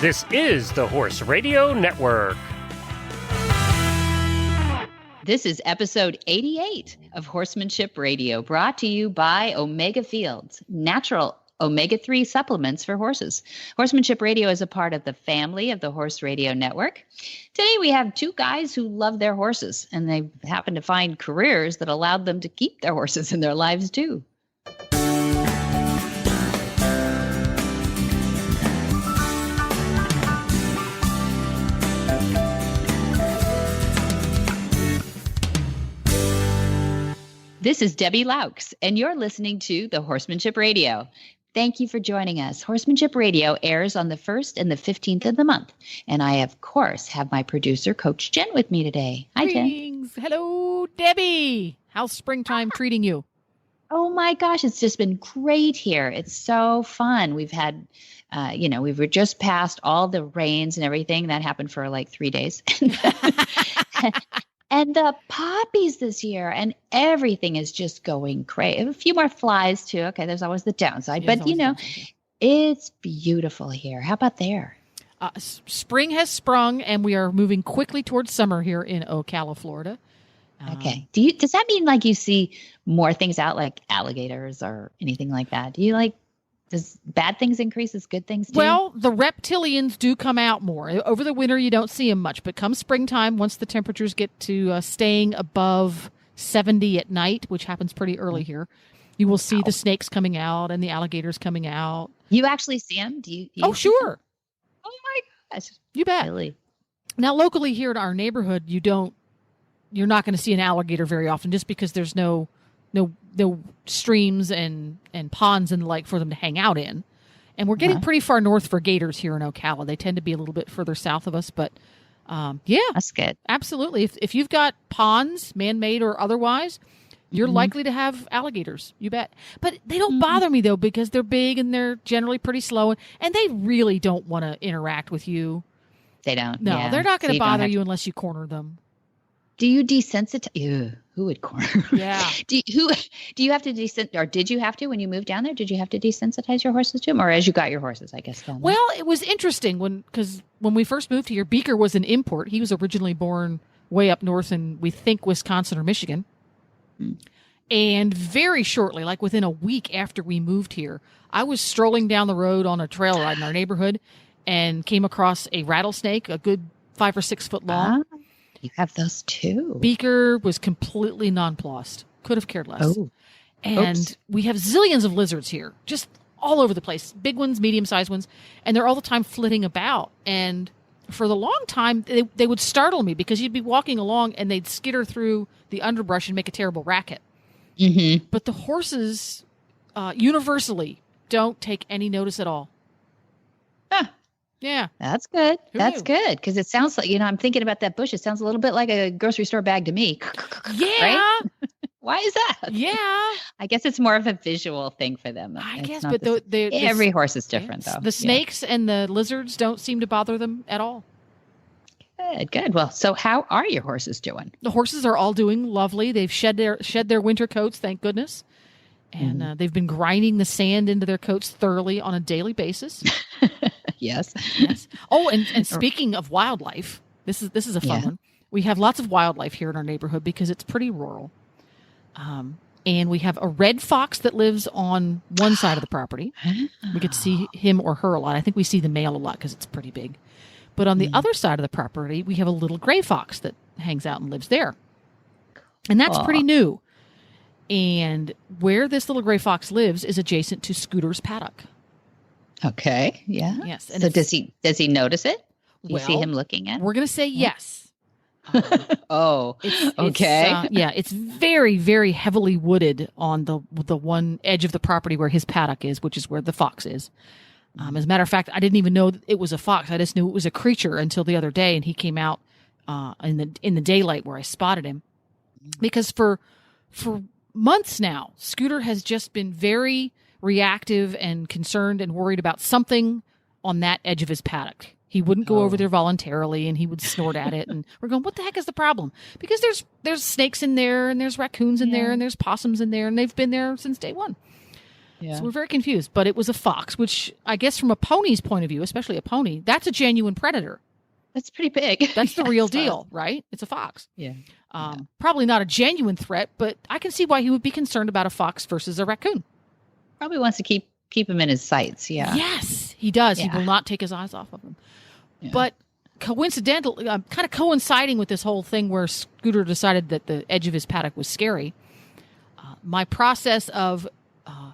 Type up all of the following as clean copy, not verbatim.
This is the Horse Radio Network. This is episode 88 of Horsemanship Radio, brought to you by Omega Fields, natural omega-3 supplements for horses. Horsemanship Radio is a part of the family of the Horse Radio Network. Today we have two guys who love their horses, and they happen to find careers that allowed them to keep their horses in their lives too. This is Debbie Laux, and you're listening to the Horsemanship Radio. Thank you for joining us. Horsemanship Radio airs on the 1st and the 15th of the month. And I, of course, have my producer, Coach Jen, with me today. Hi, Jen. Hello, Debbie. How's springtime treating you? Oh, my gosh. It's just been great here. It's so fun. We've had, we were just past all the rains and everything. That happened for like 3 days. And the poppies this year, and everything is just going great. A few more flies too. Okay, there's always the downside, but it's beautiful here. How about there? Spring has sprung, and we are moving quickly towards summer here in Ocala, Florida. Okay. Does that mean like you see more things out, like alligators or anything like that? Does bad things increase as good things do? Well, the reptilians do come out more. Over the winter, you don't see them much. But come springtime, once the temperatures get to staying above 70 at night, which happens pretty early here, you will see the snakes coming out and the alligators coming out. You actually see them? Do you oh, sure. Oh, my gosh. You bet. Really? Now, locally here in our neighborhood, you're not going to see an alligator very often just because there's no streams and ponds and the like for them to hang out in. And we're getting pretty far north for gators here in Ocala. They tend to be a little bit further south of us, but that's good. Absolutely. If you've got ponds, man-made or otherwise, you're likely to have alligators. You bet. But they don't bother me though, because they're big and they're generally pretty slow, and they really don't want to interact with you. They don't. No, they're not going to bother you unless you corner them. Do you desensitize? Who would corner? Yeah. Do you have to desensitize, or did you have to when you moved down there? Did you have to desensitize your horses to them, or as you got your horses, I guess? Well, it was interesting because when we first moved here, Beaker was an import. He was originally born way up north in, we think, Wisconsin or Michigan. And very shortly, like within a week after we moved here, I was strolling down the road on a trail ride in our neighborhood and came across a rattlesnake, a good 5 or 6 foot long. You have those too. Beaker was completely nonplussed. Could have cared less. Oh. And we have zillions of lizards here, just all over the place. Big ones, medium-sized ones. And they're all the time flitting about. And for the long time, they would startle me because you'd be walking along and they'd skitter through the underbrush and make a terrible racket. Mm-hmm. But the horses universally don't take any notice at all. Huh. Yeah. That's good. That's good. Because it sounds like, I'm thinking about that bush. It sounds a little bit like a grocery store bag to me. Yeah. Right? Why is that? Yeah. I guess it's more of a visual thing for them. I guess, but every horse is different, though. The snakes and the lizards don't seem to bother them at all. Good. Well, so how are your horses doing? The horses are all doing lovely. They've shed their winter coats, thank goodness. And they've been grinding the sand into their coats thoroughly on a daily basis. Yes. Oh, and speaking of wildlife, this is a fun one. We have lots of wildlife here in our neighborhood because it's pretty rural. And we have a red fox that lives on one side of the property. We get to see him or her a lot. I think we see the male a lot because it's pretty big. But on the other side of the property, we have a little gray fox that hangs out and lives there. And that's pretty new. And where this little gray fox lives is adjacent to Scooter's paddock. Okay. Yeah. Yes. And so does he notice it? Do you see him looking at it? We're going to say yes. Okay. It's very, very heavily wooded on the one edge of the property where his paddock is, which is where the fox is. As a matter of fact, I didn't even know that it was a fox. I just knew it was a creature until the other day, and he came out in the daylight where I spotted him. Because for months now, Scooter has just been very reactive and concerned and worried about something on that edge of his paddock. He wouldn't go over there voluntarily, and he would snort at it. And we're going, what the heck is the problem? Because there's snakes in there, and there's raccoons in there, and there's possums in there, and they've been there since day one. Yeah. So we're very confused. But it was a fox, which I guess from a pony's point of view, especially a pony, that's a genuine predator. That's pretty big. That's the real deal, right? It's a fox. Yeah. Probably not a genuine threat, but I can see why he would be concerned about a fox versus a raccoon. Probably wants to keep him in his sights. Yeah. Yes, he does. Yeah. He will not take his eyes off of him. Yeah. But coincidentally, kind of coinciding with this whole thing where Scooter decided that the edge of his paddock was scary, my process of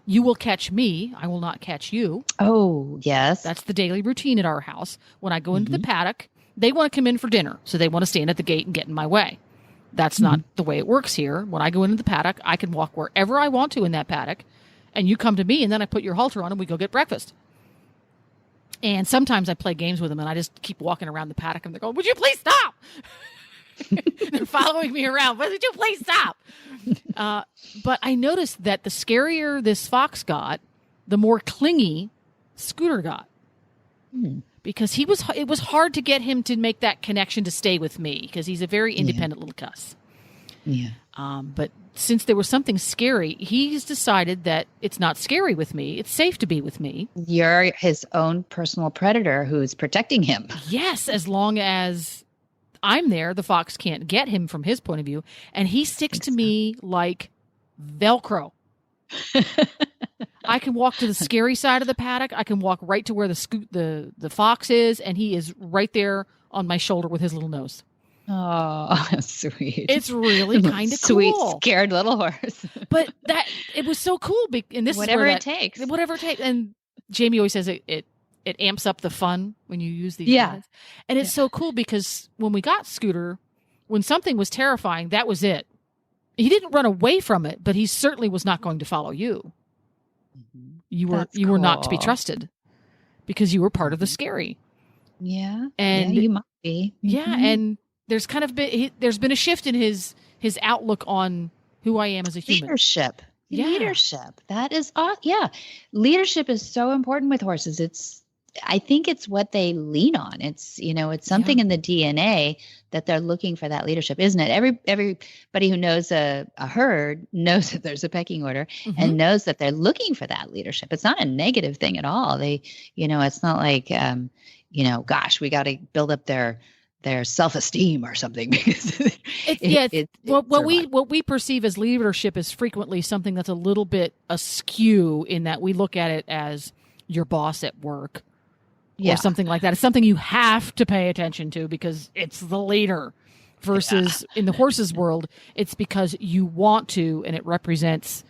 you will catch me, I will not catch you. Oh, yes. That's the daily routine at our house. When I go into the paddock, they want to come in for dinner, so they want to stand at the gate and get in my way. That's not the way it works here. When I go into the paddock, I can walk wherever I want to in that paddock, and you come to me, and then I put your halter on, and we go get breakfast. And sometimes I play games with them, and I just keep walking around the paddock, and they're going, would you please stop? They're following me around. Would you please stop? But I noticed that the scarier this fox got, the more clingy Scooter got. Because it was hard to get him to make that connection to stay with me, because he's a very independent little cuss. Yeah. But since there was something scary, he's decided that it's not scary with me. It's safe to be with me. You're his own personal predator who's protecting him. Yes, as long as I'm there, the fox can't get him from his point of view. And he sticks to me like Velcro. I can walk to the scary side of the paddock. I can walk right to where the fox is, and he is right there on my shoulder with his little nose. Oh, sweet. It's really kind of sweet, cool. Scared little horse. But it was so cool. And this whatever is it takes. Whatever it takes. And Jamie always says it amps up the fun when you use these guys. And it's so cool because when we got Scooter, when something was terrifying, that was it. He didn't run away from it, but he certainly was not going to follow you. You were not to be trusted because you were part of the scary. Yeah. And you might be. Yeah. And there's kind of there's been a shift in his outlook on who I am as a human. Leadership. Yeah. Leadership. That is, leadership is so important with horses. I think it's what they lean on. It's something in the DNA that they're looking for that leadership, isn't it? Everybody who knows a herd knows that there's a pecking order and knows that they're looking for that leadership. It's not a negative thing at all. It's not like, gosh, we got to build up their self-esteem or something. Because what we perceive as leadership is frequently something that's a little bit askew in that we look at it as your boss at work. Or something like that. It's something you have to pay attention to because it's the leader. Versus in the horses world, it's because you want to, and it represents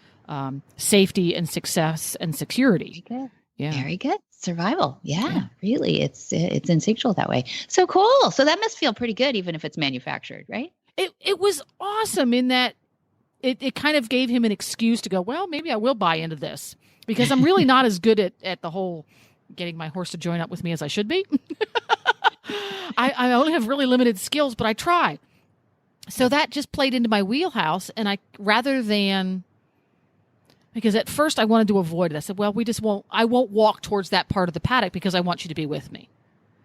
safety and success and security. Very good. Yeah, very good. Survival. Yeah, really. It's instinctual that way. So cool. So that must feel pretty good, even if it's manufactured, right? It was awesome in that it kind of gave him an excuse to go, well, maybe I will buy into this because I'm really not as good at the whole getting my horse to join up with me as I should be. I only have really limited skills, but I try. So that just played into my wheelhouse. And because at first I wanted to avoid it. I said, well, I won't walk towards that part of the paddock because I want you to be with me.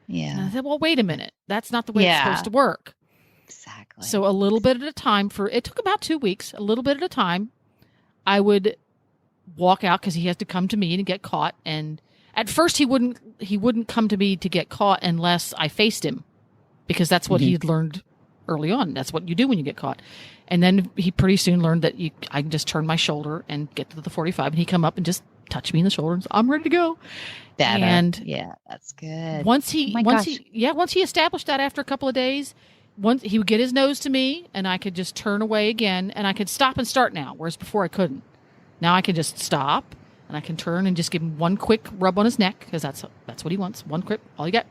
Yeah. And I said, well, wait a minute. That's not the way it's supposed to work. Exactly. So a little bit at a time it took about 2 weeks, a little bit at a time, I would walk out because he has to come to me and get caught. And at first, he wouldn't come to me to get caught unless I faced him, because that's what he'd learned early on. That's what you do when you get caught. And then he pretty soon learned that I can just turn my shoulder and get to the 45, and he'd come up and just touch me in the shoulder and say, I'm ready to go. Better. And yeah, that's good. Once he established that after a couple of days, he would get his nose to me, and I could just turn away again, and I could stop and start now, whereas before I couldn't. Now I can just stop. And I can turn and just give him one quick rub on his neck because that's what he wants. One quick, all you get.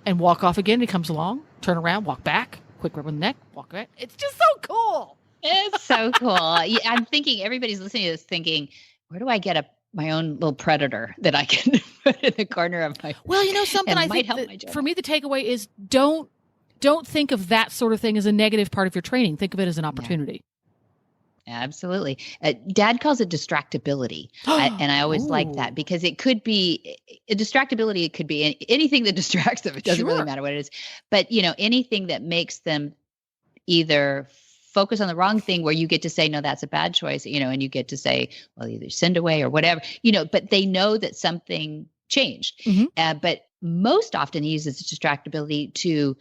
And walk off again. He comes along, turn around, walk back, quick rub on the neck, walk back. It's just so cool. It's so cool. Yeah, I'm thinking everybody's listening to this thinking, where do I get my own little predator that I can put in the corner of my... Well, something I think for me the takeaway is don't think of that sort of thing as a negative part of your training. Think of it as an opportunity. Absolutely. Dad calls it distractibility. And I always like that because it could be distractibility. It could be anything that distracts them. It doesn't really matter what it is, but anything that makes them either focus on the wrong thing where you get to say, no, that's a bad choice, and you get to say, well, either send away or whatever, but they know that something changed. But most often he uses distractibility to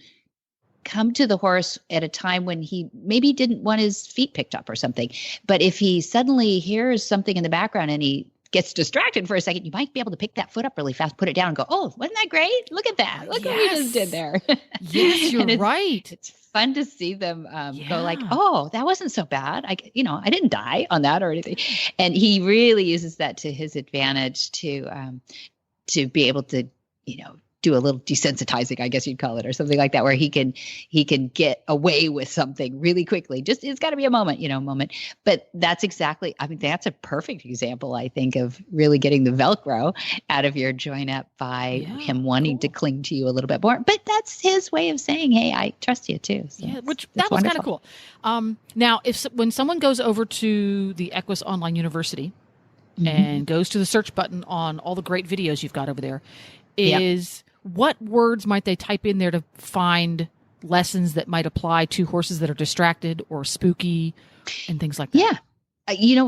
come to the horse at a time when he maybe didn't want his feet picked up or something. But if he suddenly hears something in the background and he gets distracted for a second, you might be able to pick that foot up really fast, put it down and go, oh, wasn't that great? Look at that. Look what we just did there. Yes, you're right. It's fun to see them go like, oh, that wasn't so bad. I didn't die on that or anything. And he really uses that to his advantage to be able to, do a little desensitizing, I guess you'd call it, or something like that, where he can get away with something really quickly. Just, it's got to be a moment. But that's exactly, that's a perfect example, I think, of really getting the Velcro out of your joint up by him wanting to cling to you a little bit more. But that's his way of saying, hey, I trust you too. So which that was kind of cool. Now, when someone goes over to the Equus Online University and goes to the search button on all the great videos you've got over there, what words might they type in there to find lessons that might apply to horses that are distracted or spooky and things like that? Yeah.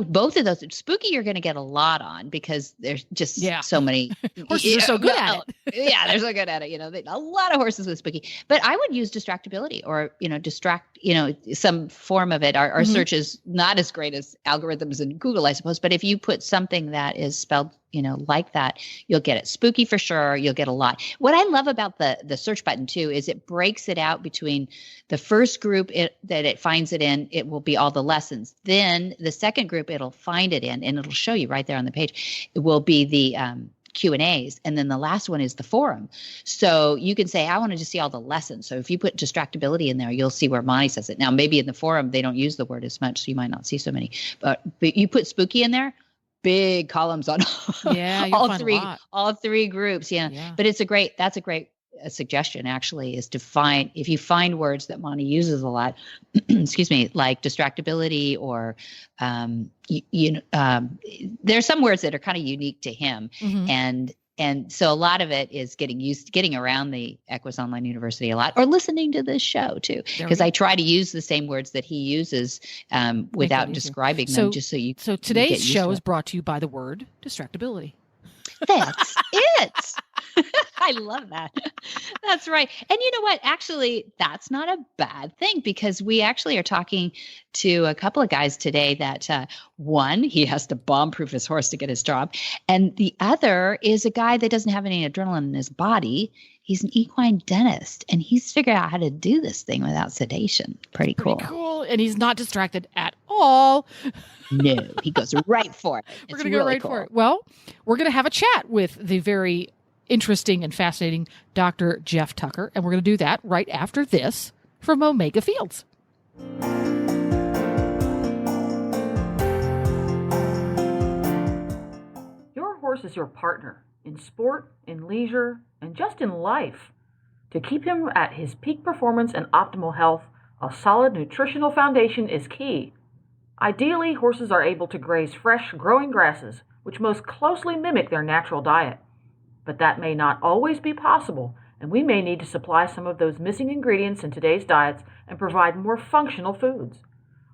Both of those. Spooky, you're going to get a lot on because there's just so many. Horses are so good at it. Yeah, they're so good at it. A lot of horses with spooky. But I would use distractibility or, some form of it. Our search is not as great as algorithms in Google, I suppose. But if you put something that is spelled, like that, you'll get it. Spooky for sure. You'll get a lot. What I love about the search button too is it breaks it out between the first group that it finds it in. It will be all the lessons. Then the second group it'll find it in, and it'll show you right there on the page. It will be the Q&As. And then the last one is the forum. So you can say, I wanted to see all the lessons. So if you put distractibility in there, you'll see where Monty says it. Now, maybe in the forum, they don't use the word as much, so you might not see so many. But you put spooky in there, big columns on all three groups. Yeah. But that's a great suggestion actually, is to if you find words that Monty uses a lot, excuse me, like distractibility or, there's some words that are kind of unique to him. And so a lot of it is getting around the Equus Online University a lot, or listening to this show too, because I try to use the same words that he uses without describing them, just so you. So today's show is brought to you by the word distractibility. That's it. I love that. That's right. And you know what? Actually, that's not a bad thing, because we actually are talking to a couple of guys today that one, he has to bomb-proof his horse to get his job. And the other is a guy that doesn't have any adrenaline in his body. He's an equine dentist, and he's figured out how to do this thing without sedation. Pretty cool. And he's not distracted at all. No, he goes right for it. We're going to go right for it. Well, we're going to have a chat with the very interesting and fascinating Dr. Jeff Tucker, and we're going to do that right after this from Omega Fields. Your horse is your partner in sport, in leisure, and just in life. To keep him at his peak performance and optimal health, a solid nutritional foundation is key. Ideally, horses are able to graze fresh, growing grasses, which most closely mimic their natural diet. But that may not always be possible, and we may need to supply some of those missing ingredients in today's diets and provide more functional foods.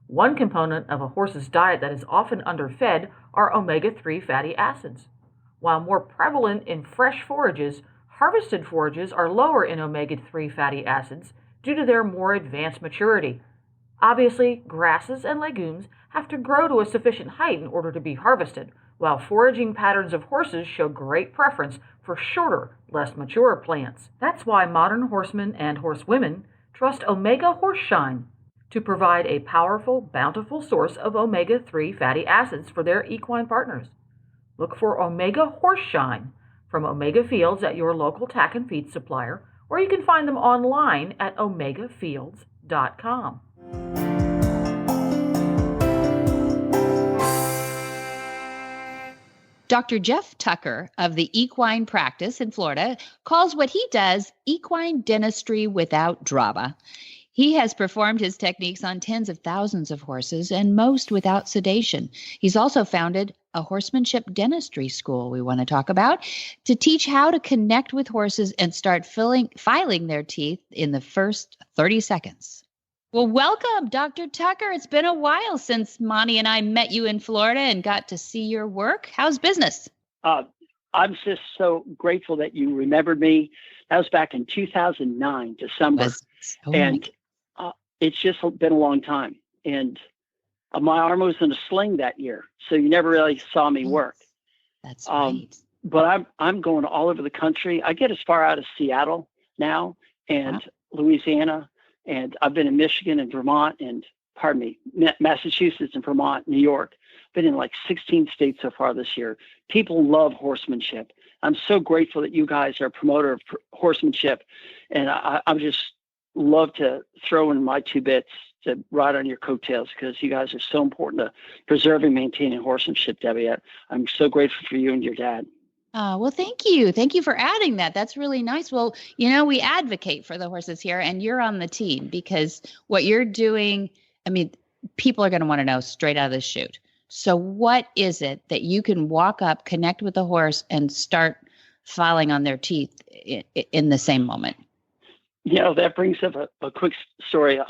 One component of a horse's diet that is often underfed are omega-3 fatty acids. While more prevalent in fresh forages, harvested forages are lower in omega-3 fatty acids due to their more advanced maturity. Obviously, grasses and legumes have to grow to a sufficient height in order to be harvested, while foraging patterns of horses show great preference for shorter, less mature plants. That's why modern horsemen and horsewomen trust Omega Horseshine to provide a powerful, bountiful source of omega-3 fatty acids for their equine partners. Look for Omega Horseshine from Omega Fields at your local tack and feed supplier, or you can find them online at omegafields.com. Dr. Jeff Tucker of the Equine Practice in Florida calls what he does equine dentistry without drama. He has performed his techniques on tens of thousands of horses, and most without sedation. He's also founded a horsemanship dentistry school we want to talk about to teach how to connect with horses and start filing their teeth in the first 30 seconds. Well, welcome, Dr. Tucker. It's been a while since Monty and I met you in Florida and got to see your work. How's business? I'm just so grateful that you remembered me. That was back in 2009, December. And it's just been a long time. And my arm was in a sling that year, so you never really saw me work. That's right. But I'm going all over the country. I get as far out as Seattle now and Louisiana. And I've been in Michigan and Vermont and, Massachusetts and Vermont, New York. Been in like 16 states so far this year. People love horsemanship. I'm so grateful that you guys are a promoter of horsemanship. And I just love to throw in my 2 bits to ride on your coattails because you guys are so important to preserving and maintaining horsemanship, Debbie. I'm so grateful for you and your dad. Well, thank you. Thank you for adding that. That's really nice. Well, we advocate for the horses here, and you're on the team because what you're doing, people are going to want to know straight out of the chute. So what is it that you can walk up, connect with the horse, and start filing on their teeth in the same moment? That brings up a quick story.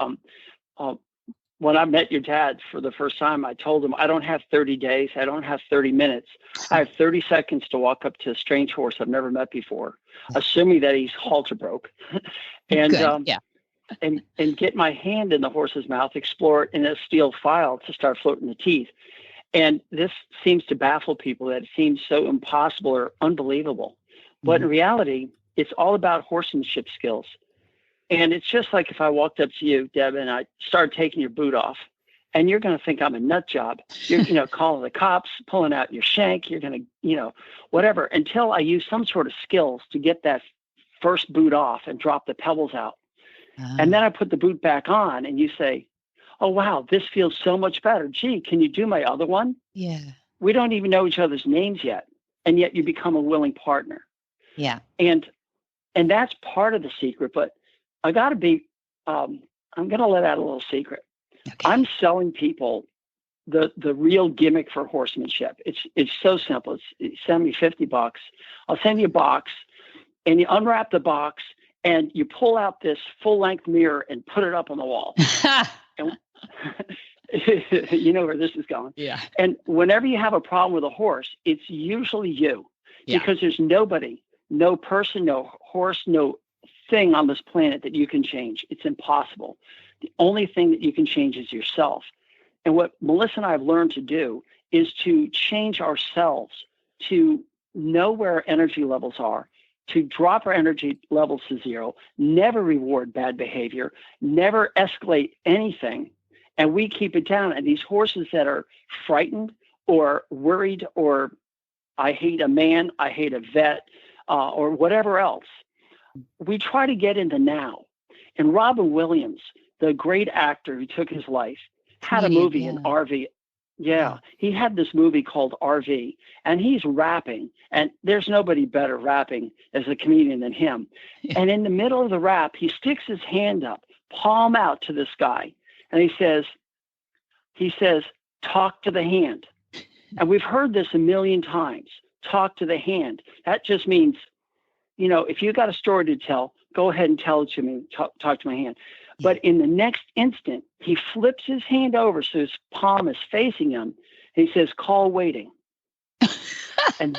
When I met your dad for the first time, I told him, I don't have 30 days. I don't have 30 minutes. I have 30 seconds to walk up to a strange horse I've never met before, assuming that he's halter broke, and get my hand in the horse's mouth, explore it in a steel file to start floating the teeth. And this seems to baffle people that it seems so impossible or unbelievable. But in reality, it's all about horsemanship skills. And it's just like if I walked up to you, Deb, and I started taking your boot off, and you're going to think I'm a nut job. You're, calling the cops, pulling out your shank. You're going to, whatever, until I use some sort of skills to get that first boot off and drop the pebbles out. And then I put the boot back on, and you say, oh, wow, this feels so much better. Gee, can you do my other one? Yeah. We don't even know each other's names yet, and yet you become a willing partner. Yeah. And that's part of the secret, but I got to be, I'm going to let out a little secret. Okay. I'm selling people the real gimmick for horsemanship. It's so simple. Send me $50. I'll send you a box, and you unwrap the box, and you pull out this full-length mirror and put it up on the wall. And you know where this is going. Yeah. And whenever you have a problem with a horse, it's usually you, because there's nobody, no person, no horse, no thing on this planet that you can change. It's impossible. The only thing that you can change is yourself. And what Melissa and I have learned to do is to change ourselves, to know where our energy levels are, to drop our energy levels to zero, never reward bad behavior, never escalate anything, and we keep it down. And these horses that are frightened or worried or I hate a man, I hate a vet, or whatever else, we try to get into now. And Robin Williams, the great actor who took his life, had a movie in RV. Yeah, he had this movie called RV, and he's rapping, and there's nobody better rapping as a comedian than him. And in the middle of the rap, he sticks his hand up, palm out to this guy, and he says, talk to the hand. And we've heard this a million times, talk to the hand. That just means, if you got a story to tell, go ahead and tell it to me, talk to my hand. But in the next instant, he flips his hand over so his palm is facing him. And he says, call waiting. and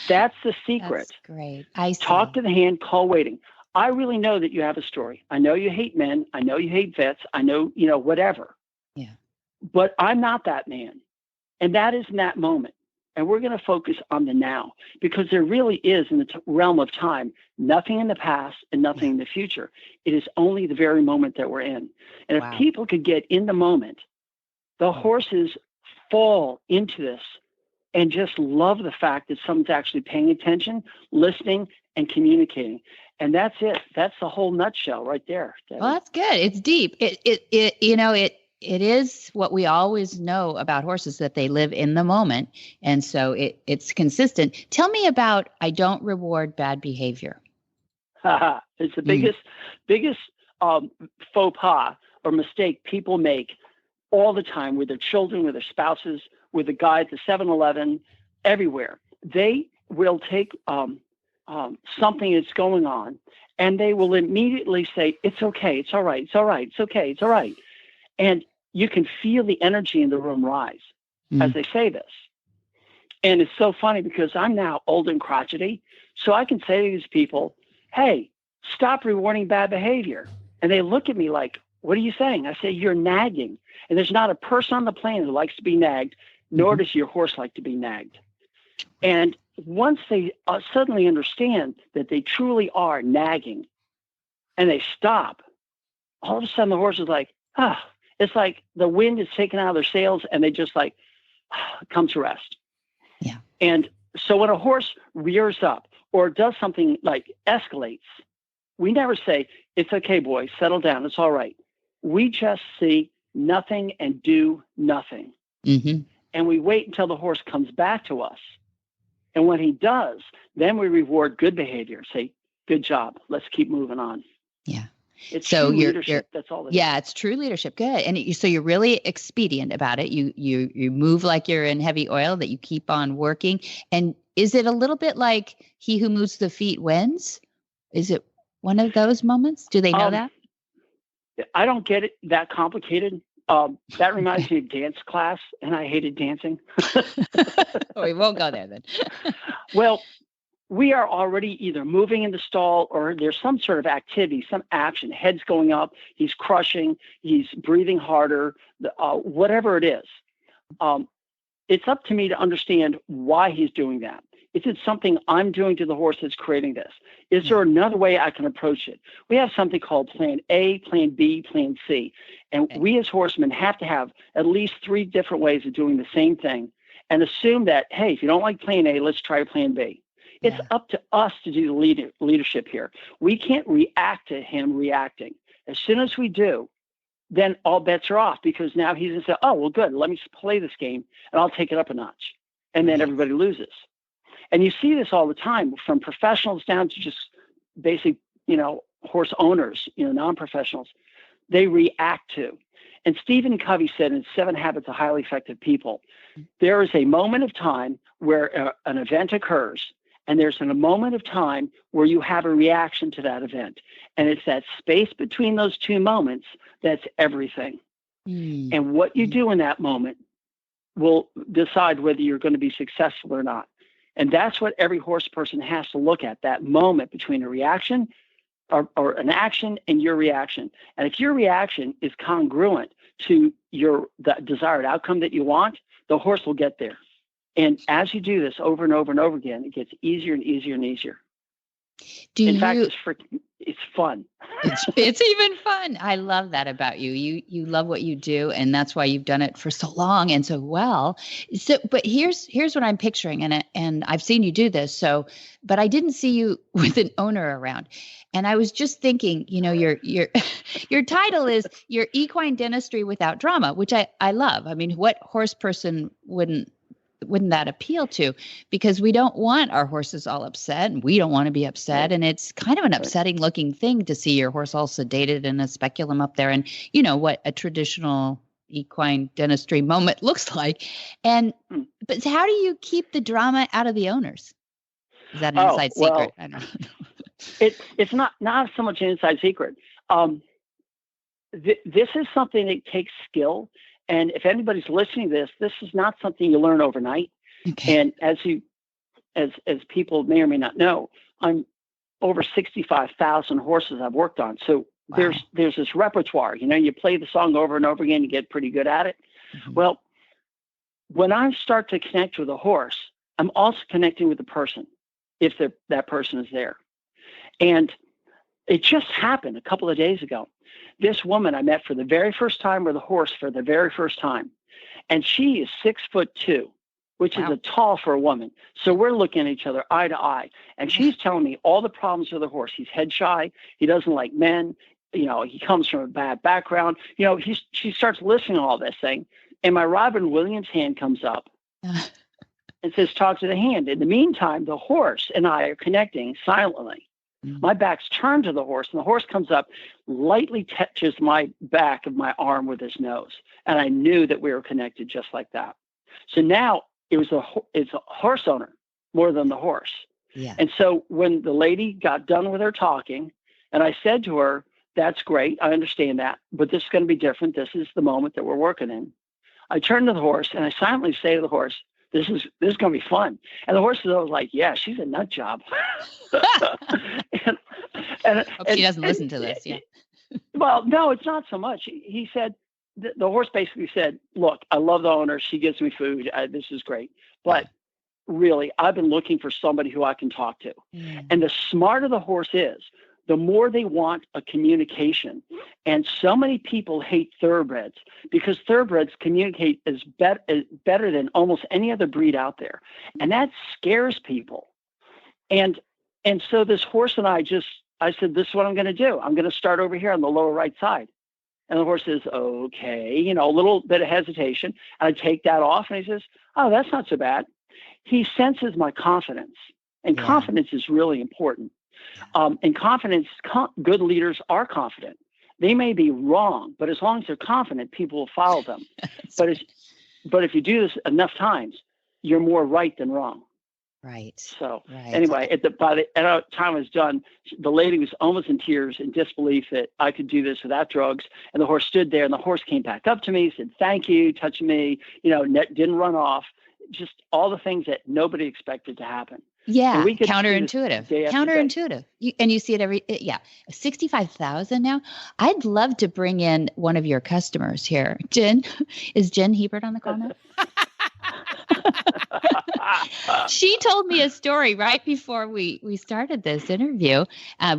that's the secret. That's great. I see. Talk to the hand, call waiting. I really know that you have a story. I know you hate men. I know you hate vets. I know, whatever. Yeah. But I'm not that man. And that is in that moment. And we're going to focus on the now, because there really is, in the realm of time, nothing in the past and nothing in the future. It is only the very moment that we're in. And if people could get in the moment, the horses fall into this and just love the fact that someone's actually paying attention, listening, and communicating. And that's it. That's the whole nutshell right there, Debbie. Well, that's good. It's deep. It is what we always know about horses, that they live in the moment. And so it's consistent. Tell me about, I don't reward bad behavior. It's the biggest faux pas or mistake people make all the time with their children, with their spouses, with the guy at the 7-Eleven, everywhere. They will take something that's going on And they will immediately say, it's okay, it's all right, it's all right, it's okay, it's all right. And you can feel the energy in the room rise as they say this. And it's so funny because I'm now old and crotchety. So I can say to these people, hey, stop rewarding bad behavior. And they look at me like, what are you saying? I say, you're nagging. And there's not a person on the planet who likes to be nagged, nor does your horse like to be nagged. And once they suddenly understand that they truly are nagging and they stop, all of a sudden the horse is like, it's like the wind is taken out of their sails and they just like come to rest. Yeah. And so when a horse rears up or does something like escalates, we never say, it's okay, boy, settle down, it's all right. We just see nothing and do nothing. And we wait until the horse comes back to us. And when he does, then we reward good behavior. Say, good job. Let's keep moving on. Yeah. It's so true leadership. That's all it is. It's true leadership. Good. And so you're really expedient about it. You move like you're in heavy oil, that you keep on working. And is it a little bit like he who moves the feet wins? Is it one of those moments? Do they know that? I don't get it that complicated. That reminds me of dance class, and I hated dancing. We won't go there then. Well, we are already either moving in the stall or there's some sort of activity, some action, head's going up, he's crushing, he's breathing harder, whatever it is. It's up to me to understand why he's doing that. Is it something I'm doing to the horse that's creating this? Is there another way I can approach it? We have something called plan A, plan B, plan C. And we as horsemen have to have at least 3 different ways of doing the same thing and assume that, hey, if you don't like plan A, let's try plan B. It's up to us to do the leadership here. We can't react to him reacting. As soon as we do, then all bets are off because now he's going to say, oh, well, good, let me play this game and I'll take it up a notch. And then everybody loses. And you see this all the time from professionals down to just basic, horse owners, non-professionals. They react to. And Stephen Covey said in 7 Habits of Highly Effective People, there is a moment of time where an event occurs, and there's a moment of time where you have a reaction to that event. And it's that space between those 2 moments that's everything. And what you do in that moment will decide whether you're going to be successful or not. And that's what every horse person has to look at, that moment between a reaction or an action and your reaction. And if your reaction is congruent to the desired outcome that you want, the horse will get there. And as you do this over and over and over again, it gets easier and easier and easier. In fact, it's fun. It's even fun. I love that about you. You love what you do, and that's why you've done it for so long and so well. So, but here's what I'm picturing, and I've seen you do this. So, but I didn't see you with an owner around, and I was just thinking, your your title is your Equine Dentistry Without Drama, which I love. I mean, what horse person wouldn't that appeal to? Because we don't want our horses all upset, and we don't want to be upset. And it's kind of an upsetting looking thing to see your horse all sedated in a speculum up there. And what a traditional equine dentistry moment looks like. But how do you keep the drama out of the owners? Is that an inside secret? I don't know. It's not so much an inside secret. This is something that takes skill. And if anybody's listening to this is not something you learn overnight. Okay. And as people may or may not know, I'm over 65,000 horses I've worked on. So there's this repertoire. You play the song over and over again, you get pretty good at it. Mm-hmm. Well, when I start to connect with a horse, I'm also connecting with the person, if that person is there. And it just happened a couple of days ago. This woman I met for the very first time with a horse for the very first time. And she is 6'2", which is a tall for a woman. So we're looking at each other eye to eye. And she's telling me all the problems with the horse. He's head shy. He doesn't like men. He comes from a bad background. She starts listening to all this thing. And my Robin Williams hand comes up and says, talk to the hand. In the meantime, the horse and I are connecting silently. My back's turned to the horse, and the horse comes up, lightly touches my back of my arm with his nose. And I knew that we were connected just like that. So now it's a horse owner more than the horse. Yeah. And so when the lady got done with her talking, And I said to her, that's great. I understand that, but this is going to be different. This is the moment that we're working in. I turned to the horse and I silently say to the horse, this is going to be fun. And the horse is always like, yeah, she's a nut job. Hope she doesn't listen to this. Yeah. Well, no, it's not so much. He said, the horse basically said, look, I love the owner. She gives me food. This is great. But really, I've been looking for somebody who I can talk to. And the smarter the horse is, the more they want a communication. And so many people hate thoroughbreds because thoroughbreds communicate as better than almost any other breed out there. And that scares people. And so this horse and I said, this is what I'm going to do. I'm going to start over here on the lower right side. And the horse says, okay, a little bit of hesitation. And I take that off and he says, oh, that's not so bad. He senses my confidence. And confidence is really important. And confidence, good leaders are confident. They may be wrong, but as long as they're confident, people will follow them. But if you do this enough times, you're more right than wrong. Right. So anyway, by the time I was done, the lady was almost in tears in disbelief that I could do this without drugs. And the horse stood there, and the horse came back up to me, said, thank you, touching me, didn't run off. Just all the things that nobody expected to happen. Yeah, counterintuitive. Counterintuitive. You see it 65,000 now. I'd love to bring in one of your customers here. Jen, is Jen Hebert on the call now? She told me a story right before we started this interview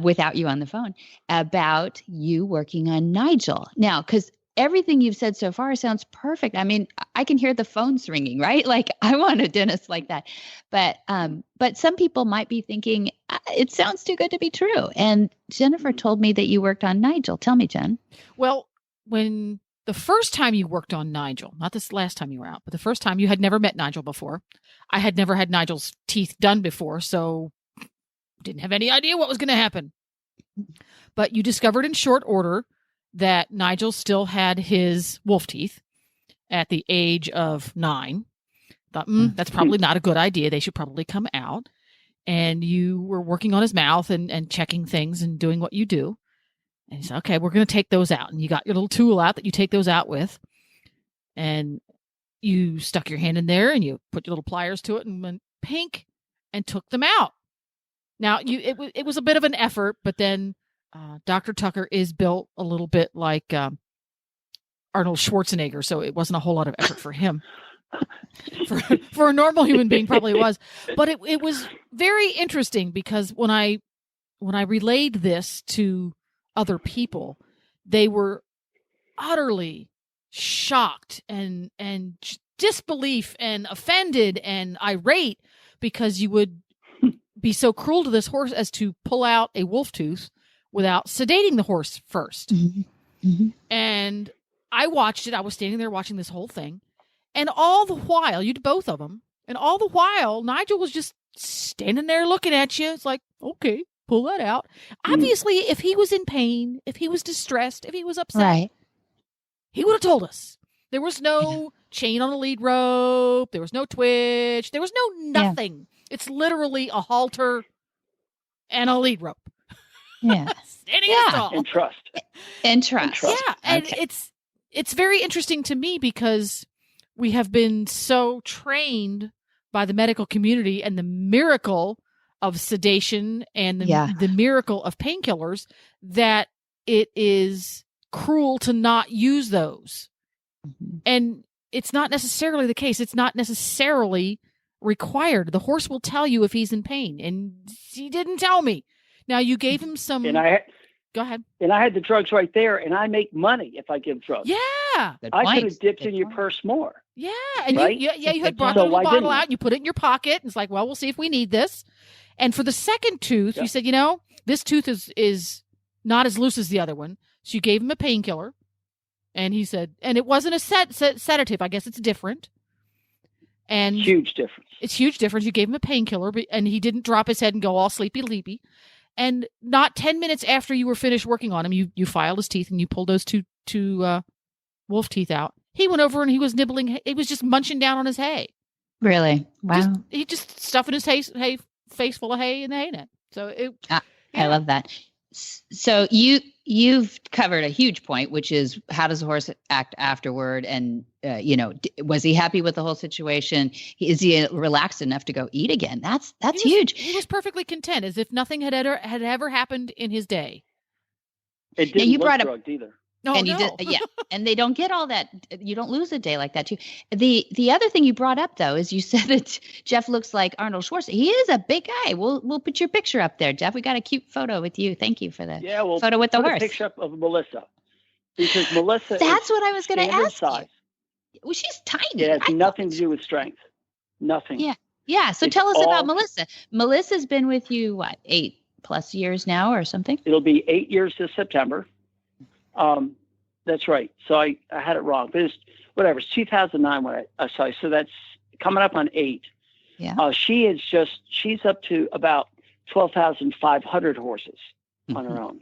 without you on the phone about you working on Nigel. Now, because everything you've said so far sounds perfect. I mean, I can hear the phones ringing, right? Like I want a dentist like that. But some people might be thinking it sounds too good to be true. And Jennifer told me that you worked on Nigel. Tell me, Jen. Well, when the first time you worked on Nigel, not this last time you were out, but the first time, you had never met Nigel before. I had never had Nigel's teeth done before, so didn't have any idea what was going to happen. But you discovered in short order that Nigel still had his wolf teeth at the age of 9. Thought, that's probably not a good idea. They should probably come out. And you were working on his mouth and checking things and doing what you do. And he said, okay, we're going to take those out. And you got your little tool out that you take those out with. And you stuck your hand in there and you put your little pliers to it and went pink and took them out. Now, it was a bit of an effort, but then Dr. Tucker is built a little bit like Arnold Schwarzenegger, so it wasn't a whole lot of effort for him. For a normal human being, probably was. But it was very interesting because when I relayed this to other people, they were utterly shocked and disbelief and offended and irate because you would be so cruel to this horse as to pull out a wolf tooth without sedating the horse first. And I watched it. I was standing there watching this whole thing. And all the while, you did both of them. And all the while, Nigel was just standing there looking at you. It's like, okay, pull that out. Obviously, if he was in pain, if he was distressed, if he was upset, he would have told us. There was no chain on a lead rope. There was no twitch. There was no nothing. It's literally a halter and a lead rope. Yeah. Standing in a stall. And trust. Yeah. And it's very interesting to me because we have been so trained by the medical community and the miracle of sedation and the miracle of painkillers that it is cruel to not use those. And it's not necessarily the case. It's not necessarily required. The horse will tell you if he's in pain, and he didn't tell me. Now, you gave him some... Go ahead. And I had the drugs right there, and I make money if I give drugs. Yeah. I could have dipped in your purse more. Yeah. And you had brought the little bottle out, and you put it in your pocket, and it's like, well, we'll see if we need this. And for the second tooth, you said, this tooth is not as loose as the other one. So you gave him a painkiller, and he said, and it wasn't a sedative. I guess it's different. And huge difference. It's huge difference. You gave him a painkiller, and he didn't drop his head and go all sleepy-leapy. And not 10 minutes after you were finished working on him, you filed his teeth and you pulled those two wolf teeth out. He went over and he was nibbling. He was just munching down on his hay. Really? Wow. He just stuffing his face full of hay in the hay net. So I love that. So you've covered a huge point, which is how does the horse act afterward? And, was he happy with the whole situation? Is he relaxed enough to go eat again? That's huge. He was perfectly content, as if nothing had ever happened in his day. It didn't look drugged either. No, and no. And they don't get all that. You don't lose a day like that too. The other thing you brought up though is you said that Jeff looks like Arnold Schwarzenegger. He is a big guy. We'll put your picture up there, Jeff. We got a cute photo with you. Thank you for the photo with the horse. A picture up of Melissa, because Melissa. That's what I was going to ask size. You. Well, she's tiny. It has nothing to do with strength. Nothing. Yeah. So tell us about Melissa. Melissa's been with you 8+ years now or something? It'll be 8 years this September. That's right. So I had it wrong, but it's whatever. It's 2009 when I saw. So that's coming up on 8. Yeah. She's up to about 12,500 horses on her own,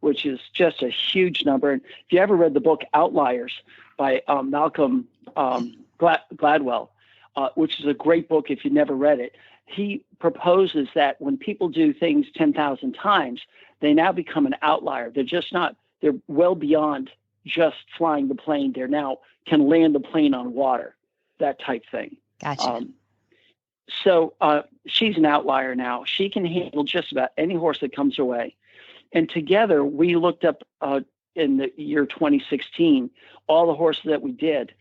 which is just a huge number. And if you ever read the book Outliers by Malcolm Gladwell, which is a great book if you never read it, he proposes that when people do things 10,000 times, they now become an outlier. They're well beyond just flying the plane. They're now can land the plane on water, that type thing. Gotcha. So she's an outlier now. She can handle just about any horse that comes her way. And together we looked up in the year 2016, all the horses that we did.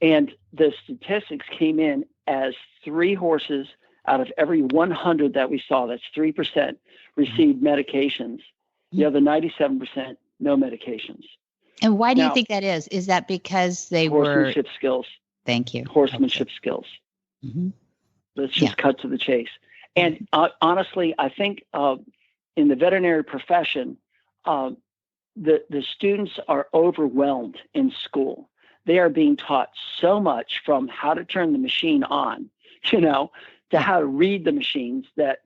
And the statistics came in as 3 horses out of every 100 that we saw, that's 3%, received medications. The other 97%, no medications. And why do you think that is? Is that because they horsemanship skills? Thank you. Horsemanship skills. Mm-hmm. Let's just cut to the chase. And honestly, I think in the veterinary profession, the students are overwhelmed in school. They are being taught so much, from how to turn the machine on, to how to read the machines, that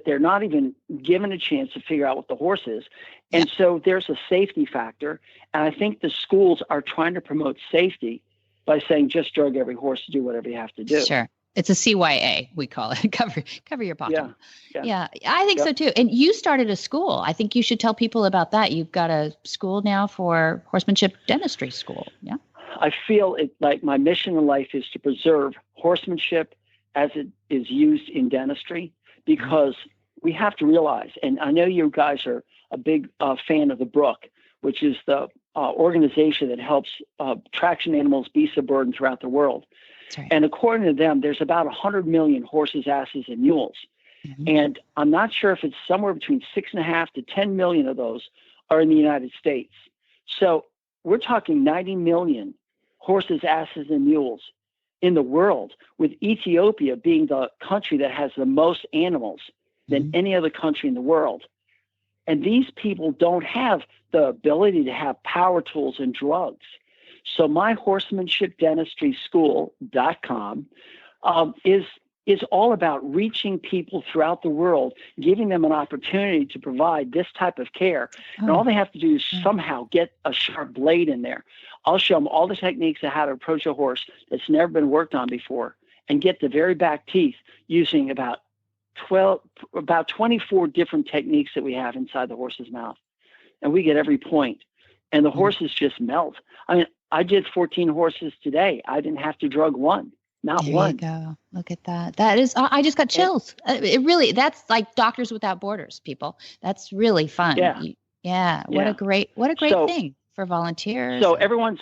they're not even given a chance to figure out what the horse is. And so there's a safety factor. And I think the schools are trying to promote safety by saying just drug every horse to do whatever you have to do. Sure. It's a CYA, we call it. Cover your pocket. Yeah. I think so too. And you started a school. I think you should tell people about that. You've got a school now for horsemanship dentistry school. Yeah. I feel it like my mission in life is to preserve horsemanship as it is used in dentistry, because we have to realize, and I know you guys are a big fan of the Brook, which is the organization that helps traction animals, beasts of burden throughout the world. Right. And according to them, there's about 100 million horses, asses, and mules. Mm-hmm. And I'm not sure if it's somewhere between 6.5 to 10 million of those are in the United States. So we're talking 90 million horses, asses, and mules in the world, with Ethiopia being the country that has the most animals than any other country in the world. And these people don't have the ability to have power tools and drugs. So my horsemanshipdentistry.com is all about reaching people throughout the world, giving them an opportunity to provide this type of care. And all they have to do is somehow get a sharp blade in there. I'll show them all the techniques of how to approach a horse that's never been worked on before, and get the very back teeth using about 24 different techniques that we have inside the horse's mouth. And we get every point. And the horses just melt. I mean, I did 14 horses today. I didn't have to drug one. Not there one. You go. Look at that. That is, I just got chills. That's like Doctors Without Borders, people. That's really fun. Yeah. What a great thing for volunteers. So everyone's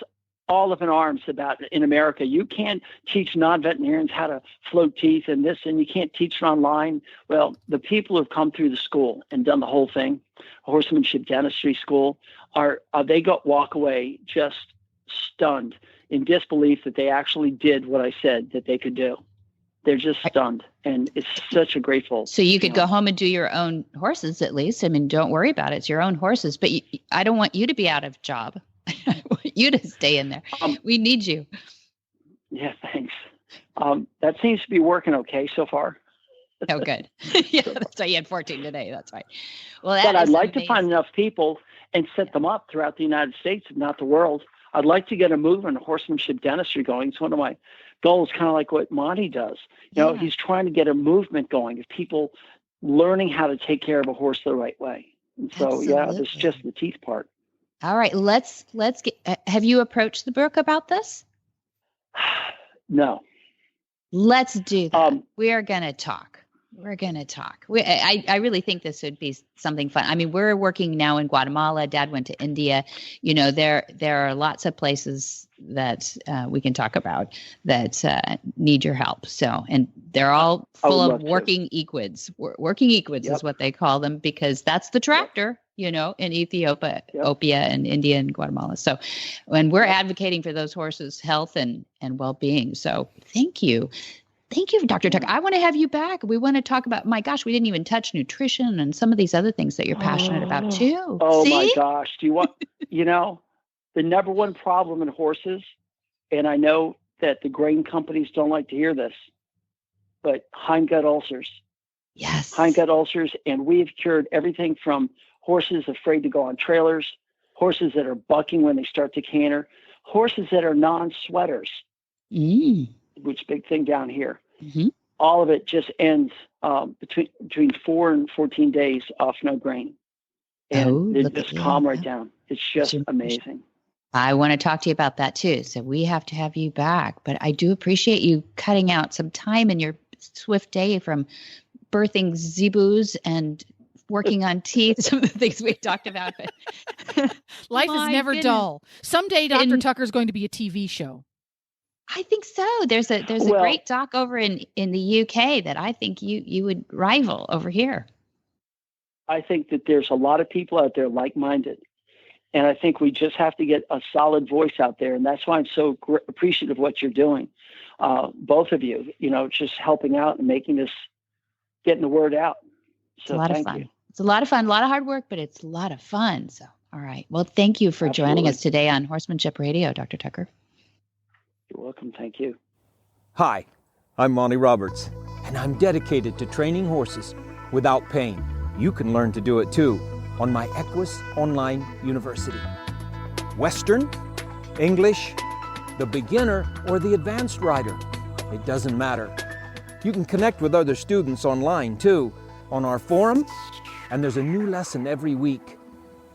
all up in arms about, in America, you can't teach non-veterinarians how to float teeth and this, and you can't teach it online. Well, the people who've come through the school and done the whole thing, horsemanship dentistry school, walk away just stunned in disbelief that they actually did what I said that they could do. They're just stunned, and it's such a grateful. So you could go home and do your own horses, at least. I mean, don't worry about it. It's your own horses, but I don't want you to be out of job. I want you to stay in there. We need you. Yeah, thanks. That seems to be working okay so far. Oh, good. Yeah, that's why you had 14 today. That's right. Well, but I'd like to find enough people and set them up throughout the United States, if not the world. I'd like to get a movement of horsemanship dentistry going. It's one of my goals, kind of like what Monty does. He's trying to get a movement going of people learning how to take care of a horse the right way. And so, Absolutely. this is just the teeth part. All right, let's get. Have you approached the brook about this? No. Let's do that. We are going to talk. We're going to talk. I really think this would be something fun. I mean, we're working now in Guatemala. Dad went to India. You know, there are lots of places that we can talk about that need your help. So, and they're all full of working equids. Working equids is what they call them, because that's the tractor, you know, in Ethiopia, and India and Guatemala. So, when we're advocating for those horses' health and well-being. So, thank you. Thank you, Dr. Tucker. I want to have you back. We want to talk about, my gosh, we didn't even touch nutrition and some of these other things that you're passionate about too. Oh, my gosh. Do you want, the number one problem in horses, and I know that the grain companies don't like to hear this, but hindgut ulcers. Yes. Hindgut ulcers. And we have cured everything from horses afraid to go on trailers, horses that are bucking when they start to canter, horses that are non-sweaters. Which big thing down here. Mm-hmm. All of it just ends between 4 and 14 days off no grain. And they just calm right down. It's just amazing. I want to talk to you about that too. So we have to have you back. But I do appreciate you cutting out some time in your swift day from birthing zebus and working on teeth, some of the things we talked about. Life is never dull. Someday Dr. Tucker's going to be a TV show. I think so. There's a great doc over in the UK that I think you would rival over here. I think that there's a lot of people out there like-minded, and I think we just have to get a solid voice out there, and that's why I'm so appreciative of what you're doing, both of you. Just helping out and getting the word out. So it's a lot of fun. It's a lot of fun, a lot of hard work, but it's a lot of fun. So, all right. Well, thank you for joining us today on Horsemanship Radio, Dr. Tucker. You're welcome. Thank you. Hi, I'm Monty Roberts, and I'm dedicated to training horses without pain. You can learn to do it too on my Equine Online University. Western, English, the beginner, or the advanced rider, it doesn't matter. You can connect with other students online too, on our forum, and there's a new lesson every week.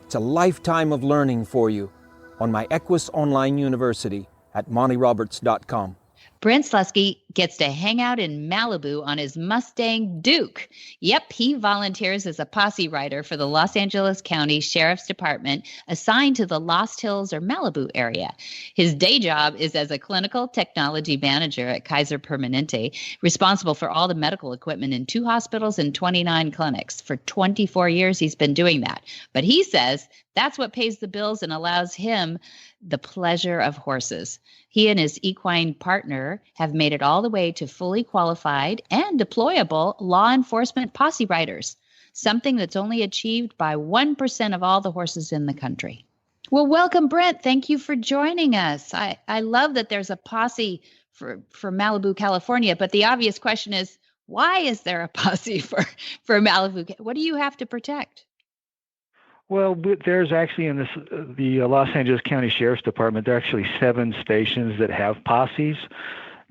It's a lifetime of learning for you on my Equine Online University at montyroberts.com. Brent Slutsky gets to hang out in Malibu on his Mustang Duke. Yep, he volunteers as a posse rider for the Los Angeles County Sheriff's Department assigned to the Lost Hills or Malibu area. His day job is as a clinical technology manager at Kaiser Permanente, responsible for all the medical equipment in 2 hospitals and 29 clinics. For 24 years, he's been doing that. But he says that's what pays the bills and allows him the pleasure of horses. He and his equine partner have made it all the way to fully qualified and deployable law enforcement posse riders, something that's only achieved by 1% of all the horses in the country. Well, welcome, Brent. Thank you for joining us. I love that there's a posse for Malibu, California, but the obvious question is, why is there a posse for Malibu? What do you have to protect? Well, there's actually in the Los Angeles County Sheriff's Department, there are actually 7 stations that have posses.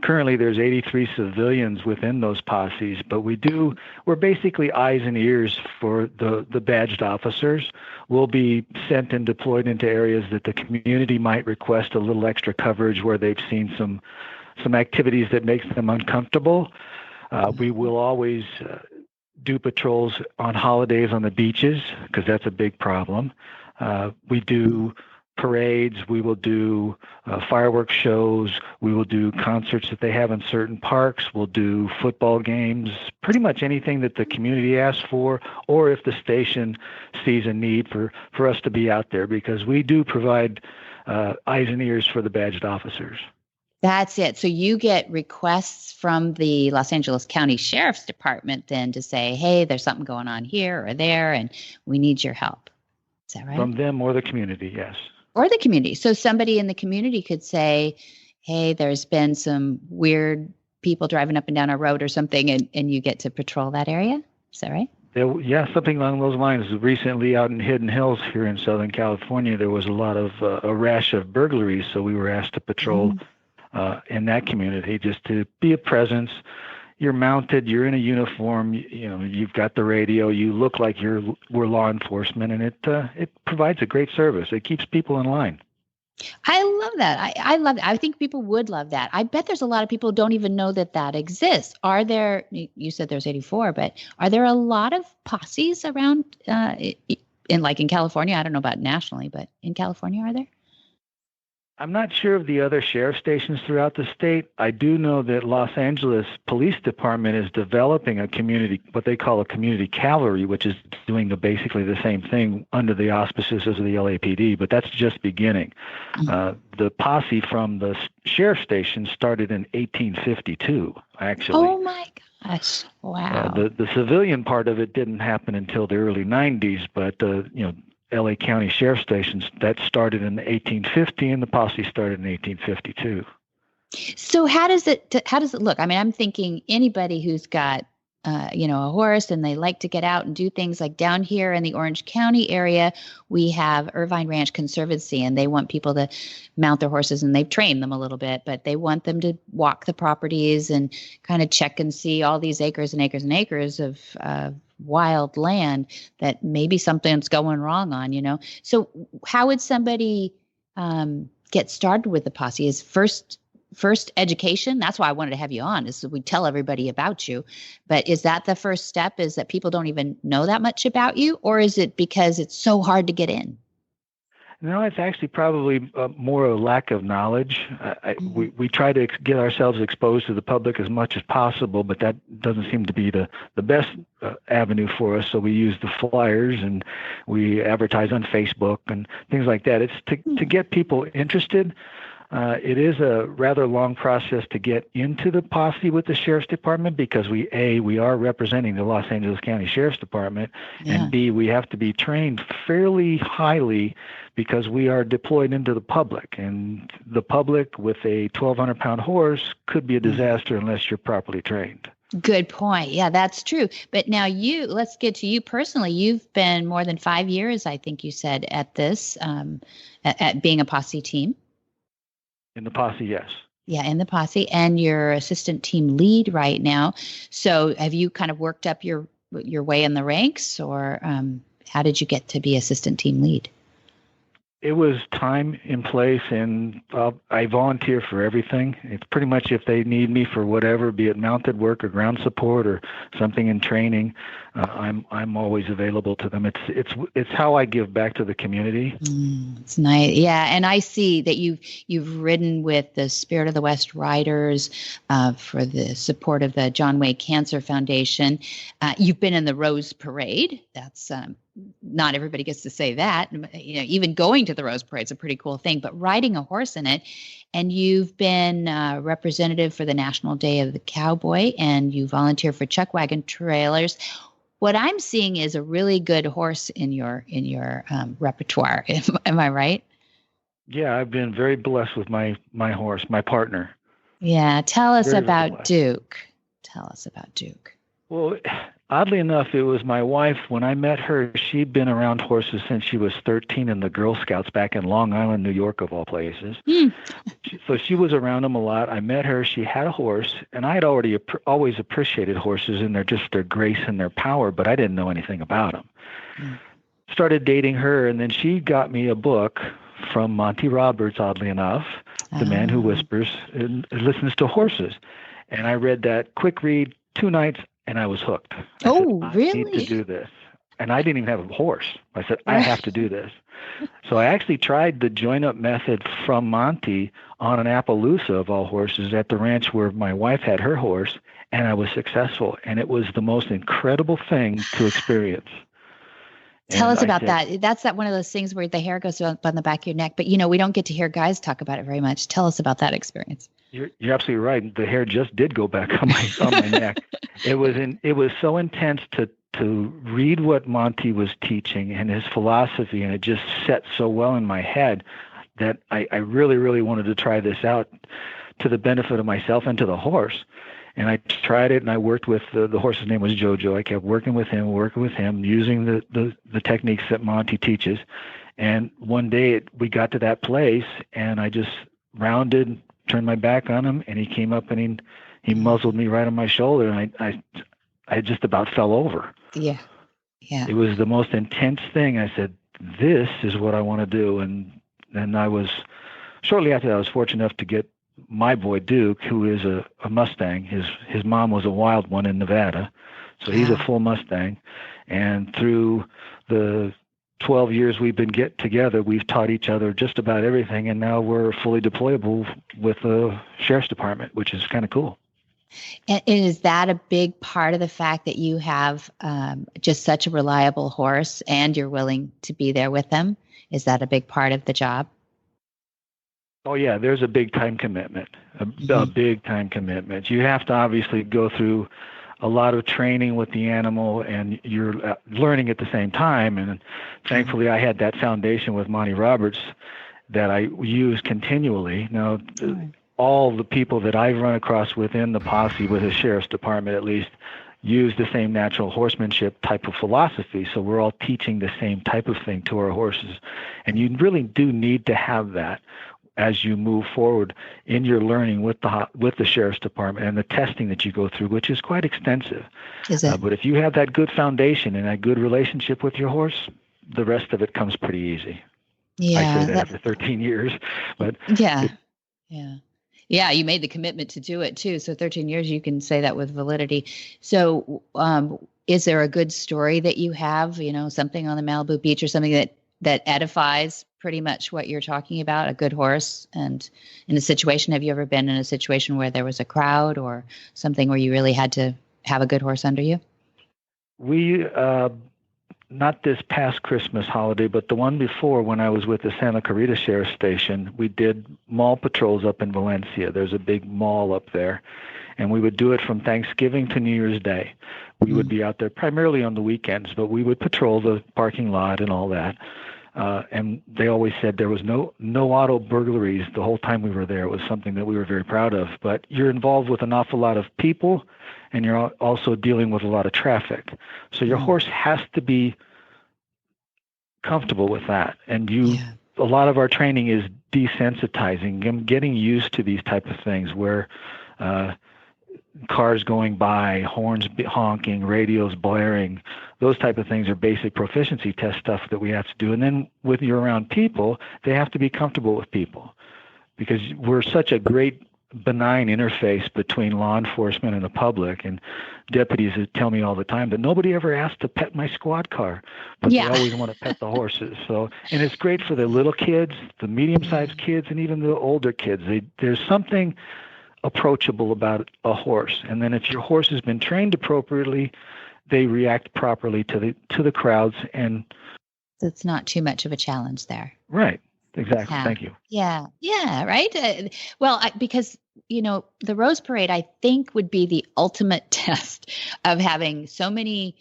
Currently, there's 83 civilians within those posses, but we're basically eyes and ears for the badged officers. We'll be sent and deployed into areas that the community might request a little extra coverage where they've seen some activities that makes them uncomfortable. We will always do patrols on holidays on the beaches because that's a big problem. We do parades. We will do fireworks shows. We will do concerts that they have in certain parks. We'll do football games, pretty much anything that the community asks for, or if the station sees a need for us to be out there, because we do provide eyes and ears for the badged officers. That's it. So you get requests from the Los Angeles County Sheriff's Department then to say, hey, there's something going on here or there, and we need your help. Is that right? From them or the community, yes. Or the community. So somebody in the community could say, hey, there's been some weird people driving up and down our road or something, and you get to patrol that area. Is that right? Yeah, something along those lines. Recently out in Hidden Hills here in Southern California, there was a lot of a rash of burglaries, so we were asked to patrol in that community just to be a presence. you're mounted, you're in a uniform, you've got the radio, you look like we're law enforcement, and it provides a great service. It keeps people in line. I love that. I love that. I think people would love that. I bet there's a lot of people who don't even know that exists. Are there, you said there's 84, but are there a lot of posses around in California? I don't know about nationally, but in California, are there? I'm not sure of the other sheriff stations throughout the state. I do know that Los Angeles Police Department is developing what they call a community cavalry, which is doing basically the same thing under the auspices of the LAPD, but that's just beginning. The posse from the sheriff station started in 1852, actually. Oh my gosh! Wow. The civilian part of it didn't happen until the early 90s, but LA County Sheriff Stations, that started in 1850, and the posse started in 1852. So how does it look? I mean, I'm thinking anybody who's got a horse and they like to get out and do things, like down here in the Orange County area, we have Irvine Ranch Conservancy, and they want people to mount their horses, and they've trained them a little bit, but they want them to walk the properties and kind of check and see all these acres and acres and acres of wild land that maybe something's going wrong on, So how would somebody get started with the posse? Is first education? That's why I wanted to have you on, is so we tell everybody about you. But is that the first step, is that people don't even know that much about you? Or is it because it's so hard to get in? No, it's actually probably more a lack of knowledge. We try to get ourselves exposed to the public as much as possible, but that doesn't seem to be the best avenue for us. So we use the flyers, and we advertise on Facebook and things like that. It's to get people interested. It is a rather long process to get into the posse with the Sheriff's Department, because we are representing the Los Angeles County Sheriff's Department, and B, we have to be trained fairly highly because we are deployed into the public, and the public with a 1,200-pound horse could be a disaster unless you're properly trained. Good point. Yeah, that's true. But now let's get to you personally. You've been more than 5 years, I think you said, at this, at being a posse team. In the posse, yes. Yeah, in the posse, and you're assistant team lead right now. So have you kind of worked up your way in the ranks, or how did you get to be assistant team lead? It was time and place, and I volunteer for everything. It's pretty much if they need me for whatever, be it mounted work or ground support or something in training, I'm always available to them. It's how I give back to the community. It's nice, yeah. And I see that you've ridden with the Spirit of the West Riders for the support of the John Wayne Cancer Foundation. You've been in the Rose Parade. That's not everybody gets to say that. Even going to the Rose Parade is a pretty cool thing, but riding a horse in it. And you've been representative for the National Day of the Cowboy, and you volunteer for Chuck Wagon Trailers. What I'm seeing is a really good horse in your repertoire. Am I right? Yeah, I've been very blessed with my horse, my partner. Yeah, tell us about Duke. Tell us about Duke. Well, oddly enough, it was my wife. When I met her, she'd been around horses since she was 13 in the Girl Scouts back in Long Island, New York, of all places. So she was around them a lot. I met her. She had a horse, and I had already always appreciated horses and their grace and their power, but I didn't know anything about them. Started dating her, and then she got me a book from Monty Roberts, oddly enough, The Man Who Whispers and Listens to Horses. And I read that quick read, 2 nights, and I was hooked. I said, really? I need to do this. And I didn't even have a horse. I said, I have to do this. So I actually tried the join-up method from Monty on an Appaloosa, of all horses, at the ranch where my wife had her horse, and I was successful. And it was the most incredible thing to experience. Tell us about that. That's one of those things where the hair goes up on the back of your neck. But, we don't get to hear guys talk about it very much. Tell us about that experience. You're absolutely right. The hair just did go back on my neck. It was so intense to read what Monty was teaching and his philosophy, and it just set so well in my head that I really, really wanted to try this out to the benefit of myself and to the horse. And I tried it, and I worked with the horse's name was Jojo. I kept working with him, using the techniques that Monty teaches. And one day we got to that place, and I just rounded, turned my back on him, and he came up and he muzzled me right on my shoulder, and I just about fell over. Yeah. Yeah. It was the most intense thing. I said, this is what I want to do. And then shortly after that, I was fortunate enough to get my boy Duke, who is a Mustang. His mom was a wild one in Nevada. So he's a full Mustang. And through the 12 years we've been together, we've taught each other just about everything. And now we're fully deployable with the sheriff's department, which is kind of cool. And is that a big part of the fact that you have just such a reliable horse and you're willing to be there with them? Is that a big part of the job? Oh, yeah, there's a big time commitment, a big time commitment. You have to obviously go through a lot of training with the animal, and you're learning at the same time. And thankfully, I had that foundation with Monty Roberts that I use continually. Now, all the people that I've run across within the posse, with the sheriff's department at least, use the same natural horsemanship type of philosophy. So we're all teaching the same type of thing to our horses. And you really do need to have that as you move forward in your learning with the sheriff's department and the testing that you go through, which is quite extensive. Is it? But if you have that good foundation and that good relationship with your horse, the rest of it comes pretty easy. Yeah, I say that after 13 years. But yeah, you made the commitment to do it too. So 13 years, you can say that with validity. So is there a good story that you have, something on the Malibu beach or something that edifies pretty much what you're talking about, a good horse? And in a situation, have you ever been in a situation where there was a crowd or something where you really had to have a good horse under you? We, not this past Christmas holiday, but the one before, when I was with the Santa Clarita Sheriff's Station, we did mall patrols up in Valencia. There's a big mall up there, and we would do it from Thanksgiving to New Year's Day. We would be out there primarily on the weekends, but we would patrol the parking lot and all that. And they always said there was no auto burglaries the whole time we were there. It was something that we were very proud of. But you're involved with an awful lot of people, and you're also dealing with a lot of traffic. So your horse has to be comfortable with that. And a lot of our training is desensitizing them, getting used to these type of things where cars going by, horns honking, radios blaring, those type of things are basic proficiency test stuff that we have to do. And then when you're around people, they have to be comfortable with people, because we're such a great benign interface between law enforcement and the public. And deputies tell me all the time that nobody ever asked to pet my squad car, but they always want to pet the horses. So, and it's great for the little kids, the medium-sized kids, and even the older kids. There's something approachable about a horse. And then if your horse has been trained appropriately, they react properly to the crowds, and it's not too much of a challenge there. Right. Exactly. Yeah. Thank you. Yeah. Yeah. Right. Because, the Rose Parade, I think, would be the ultimate test of having so many,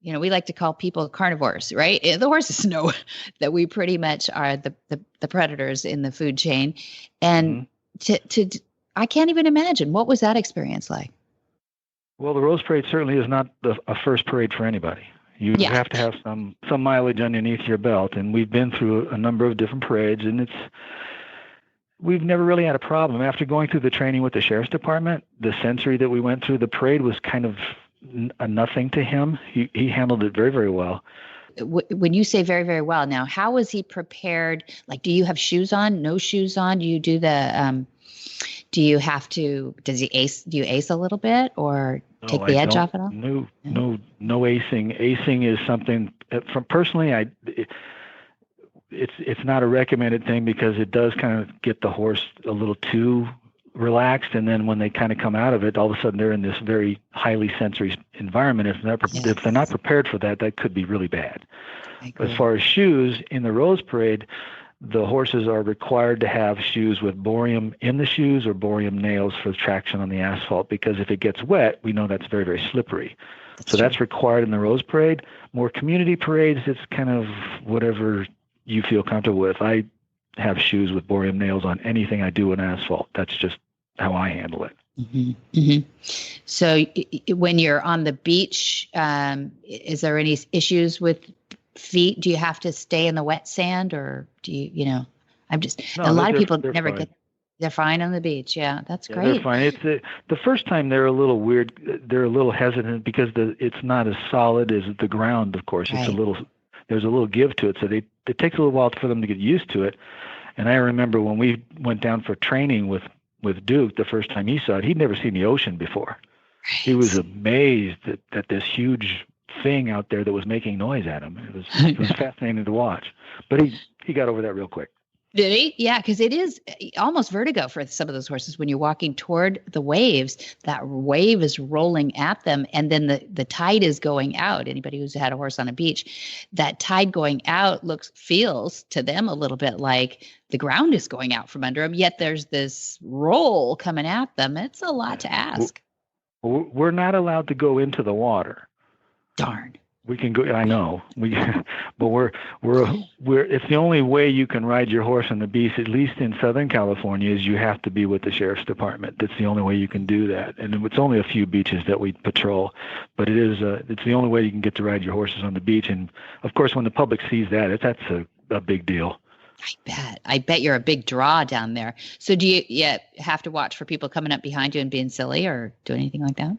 we like to call people carnivores, right? The horses know that we pretty much are the predators in the food chain. And I can't even imagine. What was that experience like? Well, the Rose Parade certainly is not a first parade for anybody. You have to have some mileage underneath your belt, and we've been through a number of different parades, and we've never really had a problem. After going through the training with the sheriff's department, the sensory that we went through, the parade was kind of a nothing to him. He handled it very, very well. When you say very, very well, now, how was he prepared? Like, do you have shoes on, no shoes on? Do you do the, do you ace a little bit or take the edge off at all? No acing. Acing is something personally, it's not a recommended thing, because it does kind of get the horse a little too relaxed. And then when they kind of come out of it, all of a sudden they're in this very highly sensory environment. If they're not prepared for that, that could be really bad. As far as shoes, in the Rose Parade, the horses are required to have shoes with borium in the shoes or borium nails for traction on the asphalt, because if it gets wet, we know that's very, very slippery. That's required in the Rose Parade. More community parades, it's kind of whatever you feel comfortable with. I have shoes with borium nails on anything I do in asphalt. That's just how I handle it. Mm-hmm. Mm-hmm. So when you're on the beach, is there any issues with feet? Do you have to stay in the wet sand, or do you, a lot of people never get. They're fine on the beach. Yeah, that's Yeah, they're great. fine. It's the first time they're a little weird. They're a little hesitant because it's not as solid as the ground. Of course, Right. there's a little give to it. So it takes a little while for them to get used to it. And I remember when we went down for training with Duke the first time he saw it, he'd never seen the ocean before. Right. He was amazed at this huge thing out there that was making noise at him. It was fascinating to watch. But he got over that real quick. Did he? Yeah, because it is almost vertigo for some of those horses when you're walking toward the waves. That wave is rolling at them, and then the tide is going out. Anybody who's had a horse on a beach, that tide going out feels to them a little bit like the ground is going out from under them. Yet there's this roll coming at them. It's a lot to ask. We're not allowed to go into the water. Darn. We can go. I know. But we're. It's the only way you can ride your horse on the beach, at least in Southern California, is you have to be with the sheriff's department. That's the only way you can do that. And it's only a few beaches that we patrol, but it's the only way you can get to ride your horses on the beach. And of course, when the public sees that, that's a big deal. I bet you're a big draw down there. So do you have to watch for people coming up behind you and being silly or do anything like that?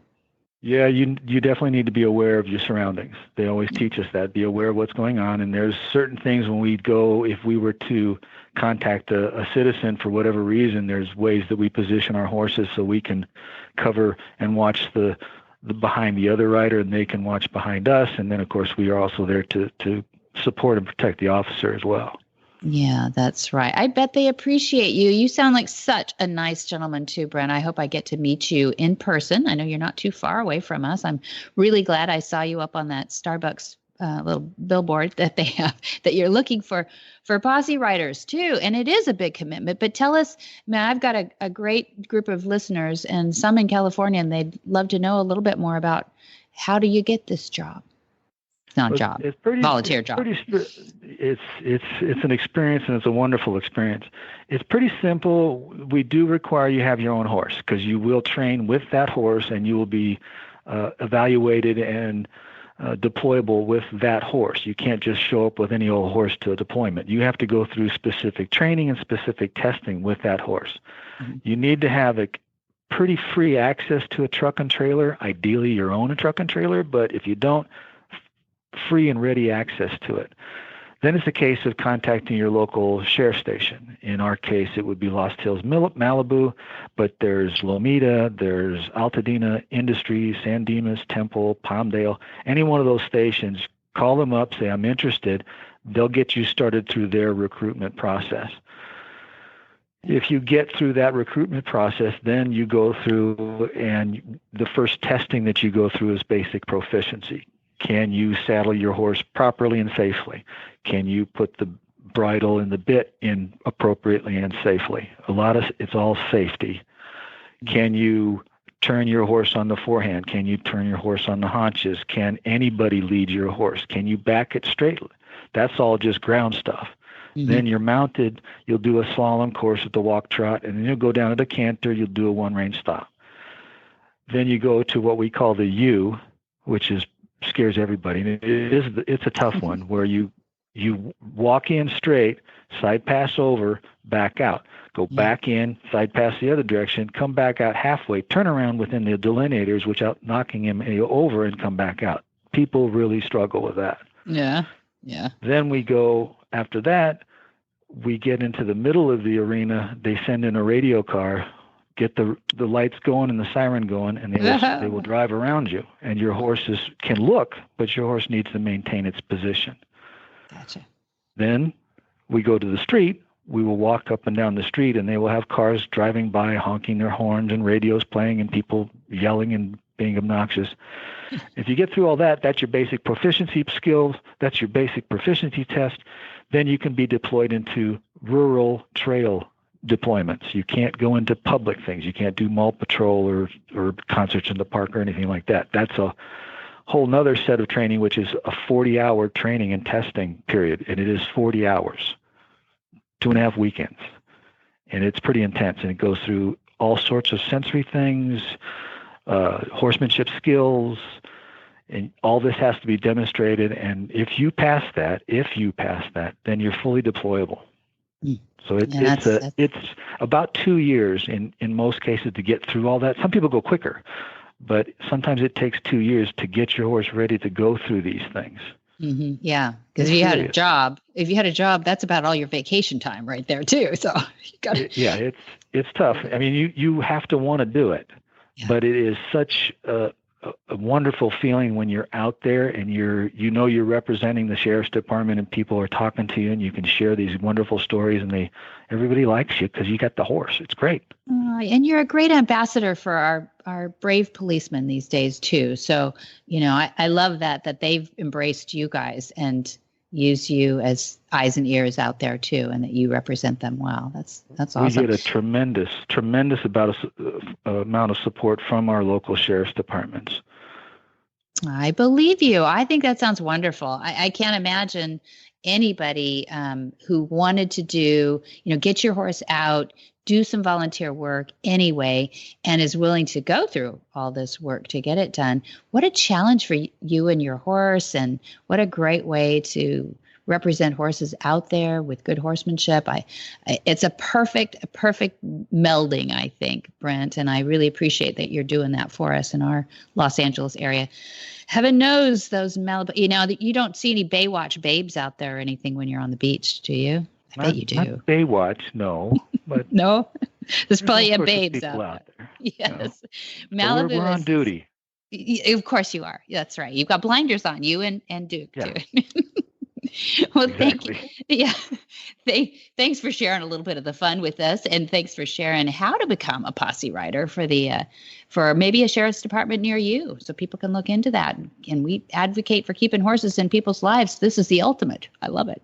Yeah, you definitely need to be aware of your surroundings. They always teach us that. Be aware of what's going on. And there's certain things when we go, if we were to contact a citizen for whatever reason, there's ways that we position our horses so we can cover and watch the behind the other rider, and they can watch behind us. And then, of course, we are also there to support and protect the officer as well. Yeah, that's right. I bet they appreciate you. You sound like such a nice gentleman too, Brent. I hope I get to meet you in person. I know you're not too far away from us. I'm really glad I saw you up on that Starbucks little billboard that they have, that you're looking for Posse riders too. And it is a big commitment. But tell us, man, I've got a great group of listeners and some in California, and they'd love to know a little bit more about how do you get this job? It's not a job. It's pretty volunteer job. It's an experience, and it's a wonderful experience. It's pretty simple. We do require you have your own horse because you will train with that horse, and you will be evaluated and deployable with that horse. You can't just show up with any old horse to a deployment. You have to go through specific training and specific testing with that horse. Mm-hmm. You need to have a pretty free access to a truck and trailer. Ideally, your own truck and trailer, but if you don't, free and ready access to it. Then it's a case of contacting your local sheriff station. In our case, it would be Lost Hills, Malibu, but there's Lomita, there's Altadena Industries, San Dimas, Temple, Palmdale. Any one of those stations, call them up, say, I'm interested. They'll get you started through their recruitment process. If you get through that recruitment process, then you go through, and the first testing that you go through is basic proficiency. Can you saddle your horse properly and safely? Can you put the bridle and the bit in appropriately and safely? It's all safety. Can you turn your horse on the forehand? Can you turn your horse on the haunches? Can anybody lead your horse? Can you back it straight? That's all just ground stuff. Mm-hmm. Then you're mounted. You'll do a slalom course at the walk trot, and then you'll go down to the canter. You'll do a one-range stop. Then you go to what we call the U, which scares everybody. It's a tough one where you walk in straight, side pass over, back out, go back in, side pass the other direction, come back out halfway, turn around within the delineators without knocking him over, and come back out. People really struggle with that. Yeah. Then we go, after that, we get into the middle of the arena. They send in a radio car, get the lights going and the siren going, and they will drive around you. And your horses can look, but your horse needs to maintain its position. Gotcha. Then we go to the street. We will walk up and down the street, and they will have cars driving by, honking their horns and radios playing and people yelling and being obnoxious. If you get through all that, that's your basic proficiency skills. That's your basic proficiency test. Then you can be deployed into rural trail deployments. You can't go into public things. You can't do mall patrol or concerts in the park or anything like that. That's a whole nother set of training, which is a 40-hour training and testing period. And it is 40 hours, 2.5 weekends. And it's pretty intense. And it goes through all sorts of sensory things, horsemanship skills, and all this has to be demonstrated. And if you pass that, then you're fully deployable. So it's about 2 years in most cases to get through all that. Some people go quicker, but sometimes it takes 2 years to get your horse ready to go through these things. Mm-hmm. Yeah, because if you had a job, that's about all your vacation time right there too. So you gotta... it's tough. I mean, you have to want to do it, but it is such a wonderful feeling when you're out there and you're representing the sheriff's department and people are talking to you and you can share these wonderful stories and everybody likes you because you got the horse. It's great. And you're a great ambassador for our brave policemen these days too. So, I love that they've embraced you guys and use you as eyes and ears out there too, and that you represent them well. That's awesome. We get a tremendous amount of support from our local sheriff's departments. I believe you. I think that sounds wonderful. I can't imagine anybody who wanted to get your horse out, do some volunteer work anyway, and is willing to go through all this work to get it done. What a challenge for you and your horse, and what a great way to represent horses out there with good horsemanship. It's a perfect melding, I think, Brent, and I really appreciate that you're doing that for us in our Los Angeles area. Heaven knows those Malibu, that you don't see any Baywatch babes out there or anything when you're on the beach, do you? I bet you do. Not Baywatch, no. But no? There's plenty of babes out there. Yes. Malibu we're on duty. Of course you are. That's right. You've got blinders on, you and Duke too. Well, thank you. Yeah. Thanks for sharing a little bit of the fun with us, and thanks for sharing how to become a posse rider for maybe a sheriff's department near you, so people can look into that. And we advocate for keeping horses in people's lives. This is the ultimate. I love it.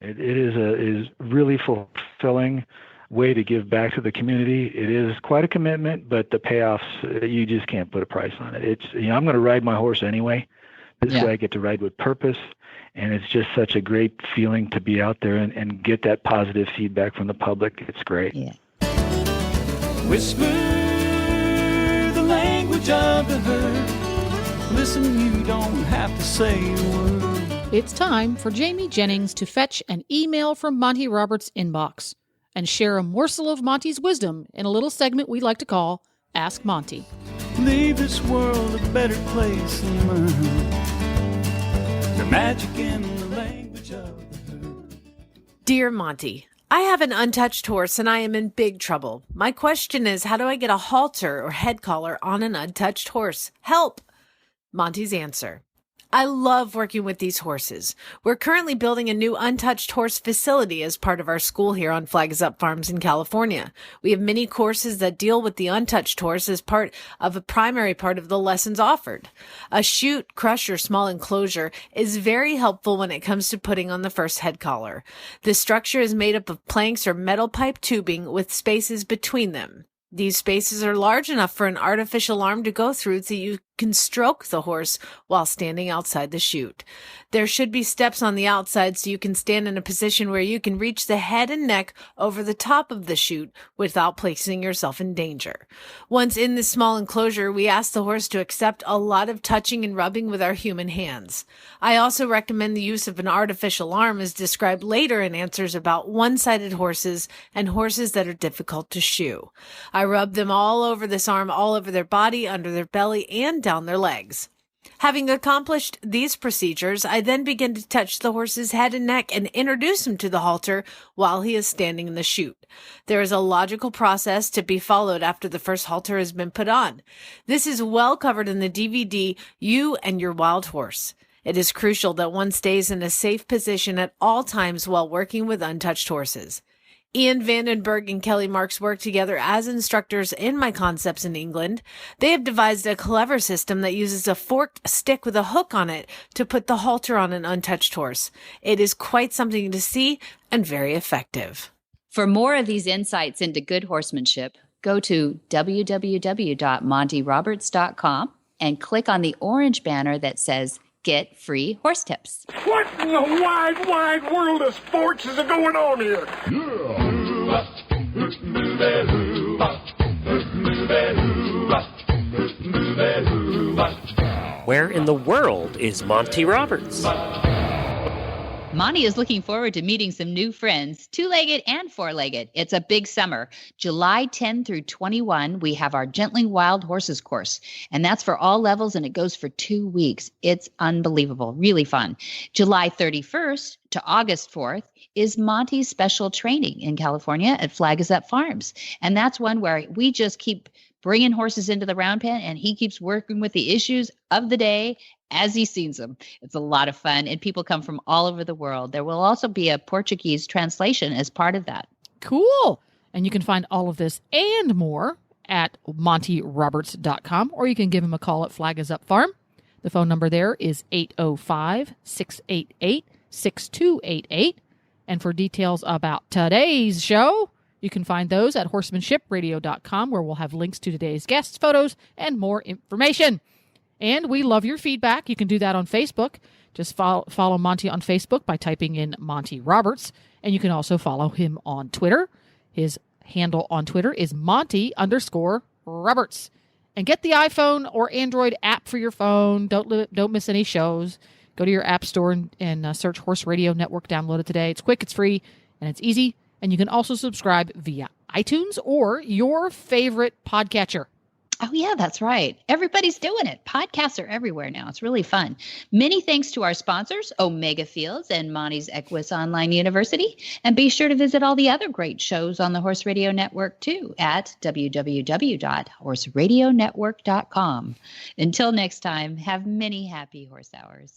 It is really fulfilling way to give back to the community. It is quite a commitment, but the payoffs, you just can't put a price on it. It's I'm going to ride my horse anyway. This way I get to ride with purpose, and it's just such a great feeling to be out there and get that positive feedback from the public. It's great. Yeah. Whisper the language of the herd. Listen, you don't have to say a word. It's time for Jamie Jennings to fetch an email from Monty Roberts' inbox and share a morsel of Monty's wisdom in a little segment we like to call Ask Monty. Leave this world a better place than mine. The magic in the language of the herd. Dear Monty, I have an untouched horse and I am in big trouble. My question is, how do I get a halter or head collar on an untouched horse? Help! Monty's answer. I love working with these horses. We're currently building a new untouched horse facility as part of our school here on Flags Up Farms in California. We have many courses that deal with the untouched horse as part of a primary part of the lessons offered. A chute, crush, or small enclosure is very helpful when it comes to putting on the first head collar. The structure is made up of planks or metal pipe tubing with spaces between them. These spaces are large enough for an artificial arm to go through so you can stroke the horse while standing outside the chute. There should be steps on the outside so you can stand in a position where you can reach the head and neck over the top of the chute without placing yourself in danger. Once in this small enclosure, we ask the horse to accept a lot of touching and rubbing with our human hands. I also recommend the use of an artificial arm as described later in answers about one-sided horses and horses that are difficult to shoe. I rub them all over this arm, all over their body, under their belly, and down their legs. Having accomplished these procedures, I then begin to touch the horse's head and neck and introduce him to the halter while he is standing in the chute. There is a logical process to be followed after the first halter has been put on. This is well covered in the DVD, You and Your Wild Horse. It is crucial that one stays in a safe position at all times while working with untouched horses. Ian Vandenberg and Kelly Marks work together as instructors in My Concepts in England. They have devised a clever system that uses a forked stick with a hook on it to put the halter on an untouched horse. It is quite something to see and very effective. For more of these insights into good horsemanship, go to www.montyroberts.com and click on the orange banner that says Get Free Horse Tips. What in the wide, wide world of sports is going on here? Where in the world is Monty Roberts? Monty is looking forward to meeting some new friends, two-legged and four-legged. It's a big summer. July 10 through 21, we have our Gentling Wild Horses course, and that's for all levels, and it goes for 2 weeks. It's unbelievable, really fun. July 31st to August 4th is Monty's special training in California at Flag Is Up Farms, and that's one where we just keep bringing horses into the round pen, and he keeps working with the issues of the day as he sees them. It's a lot of fun, and people come from all over the world. There will also be a Portuguese translation as part of that. Cool. And you can find all of this and more at montyroberts.com, or you can give him a call at Flag Is Up Farm. The phone number there is 805-688-6288. And for details about today's show, you can find those at horsemanshipradio.com, where we'll have links to today's guests, photos, and more information. And we love your feedback. You can do that on Facebook. Just follow Monty on Facebook by typing in Monty Roberts. And you can also follow him on Twitter. His handle on Twitter is Monty_Roberts. And get the iPhone or Android app for your phone. Don't miss any shows. Go to your app store and search Horse Radio Network. Download it today. It's quick, it's free, and it's easy. And you can also subscribe via iTunes or your favorite podcatcher. Oh, yeah, that's right. Everybody's doing it. Podcasts are everywhere now. It's really fun. Many thanks to our sponsors, Omega Fields and Monty's Equus Online University. And be sure to visit all the other great shows on the Horse Radio Network, too, at www.horseradionetwork.com. Until next time, have many happy horse hours.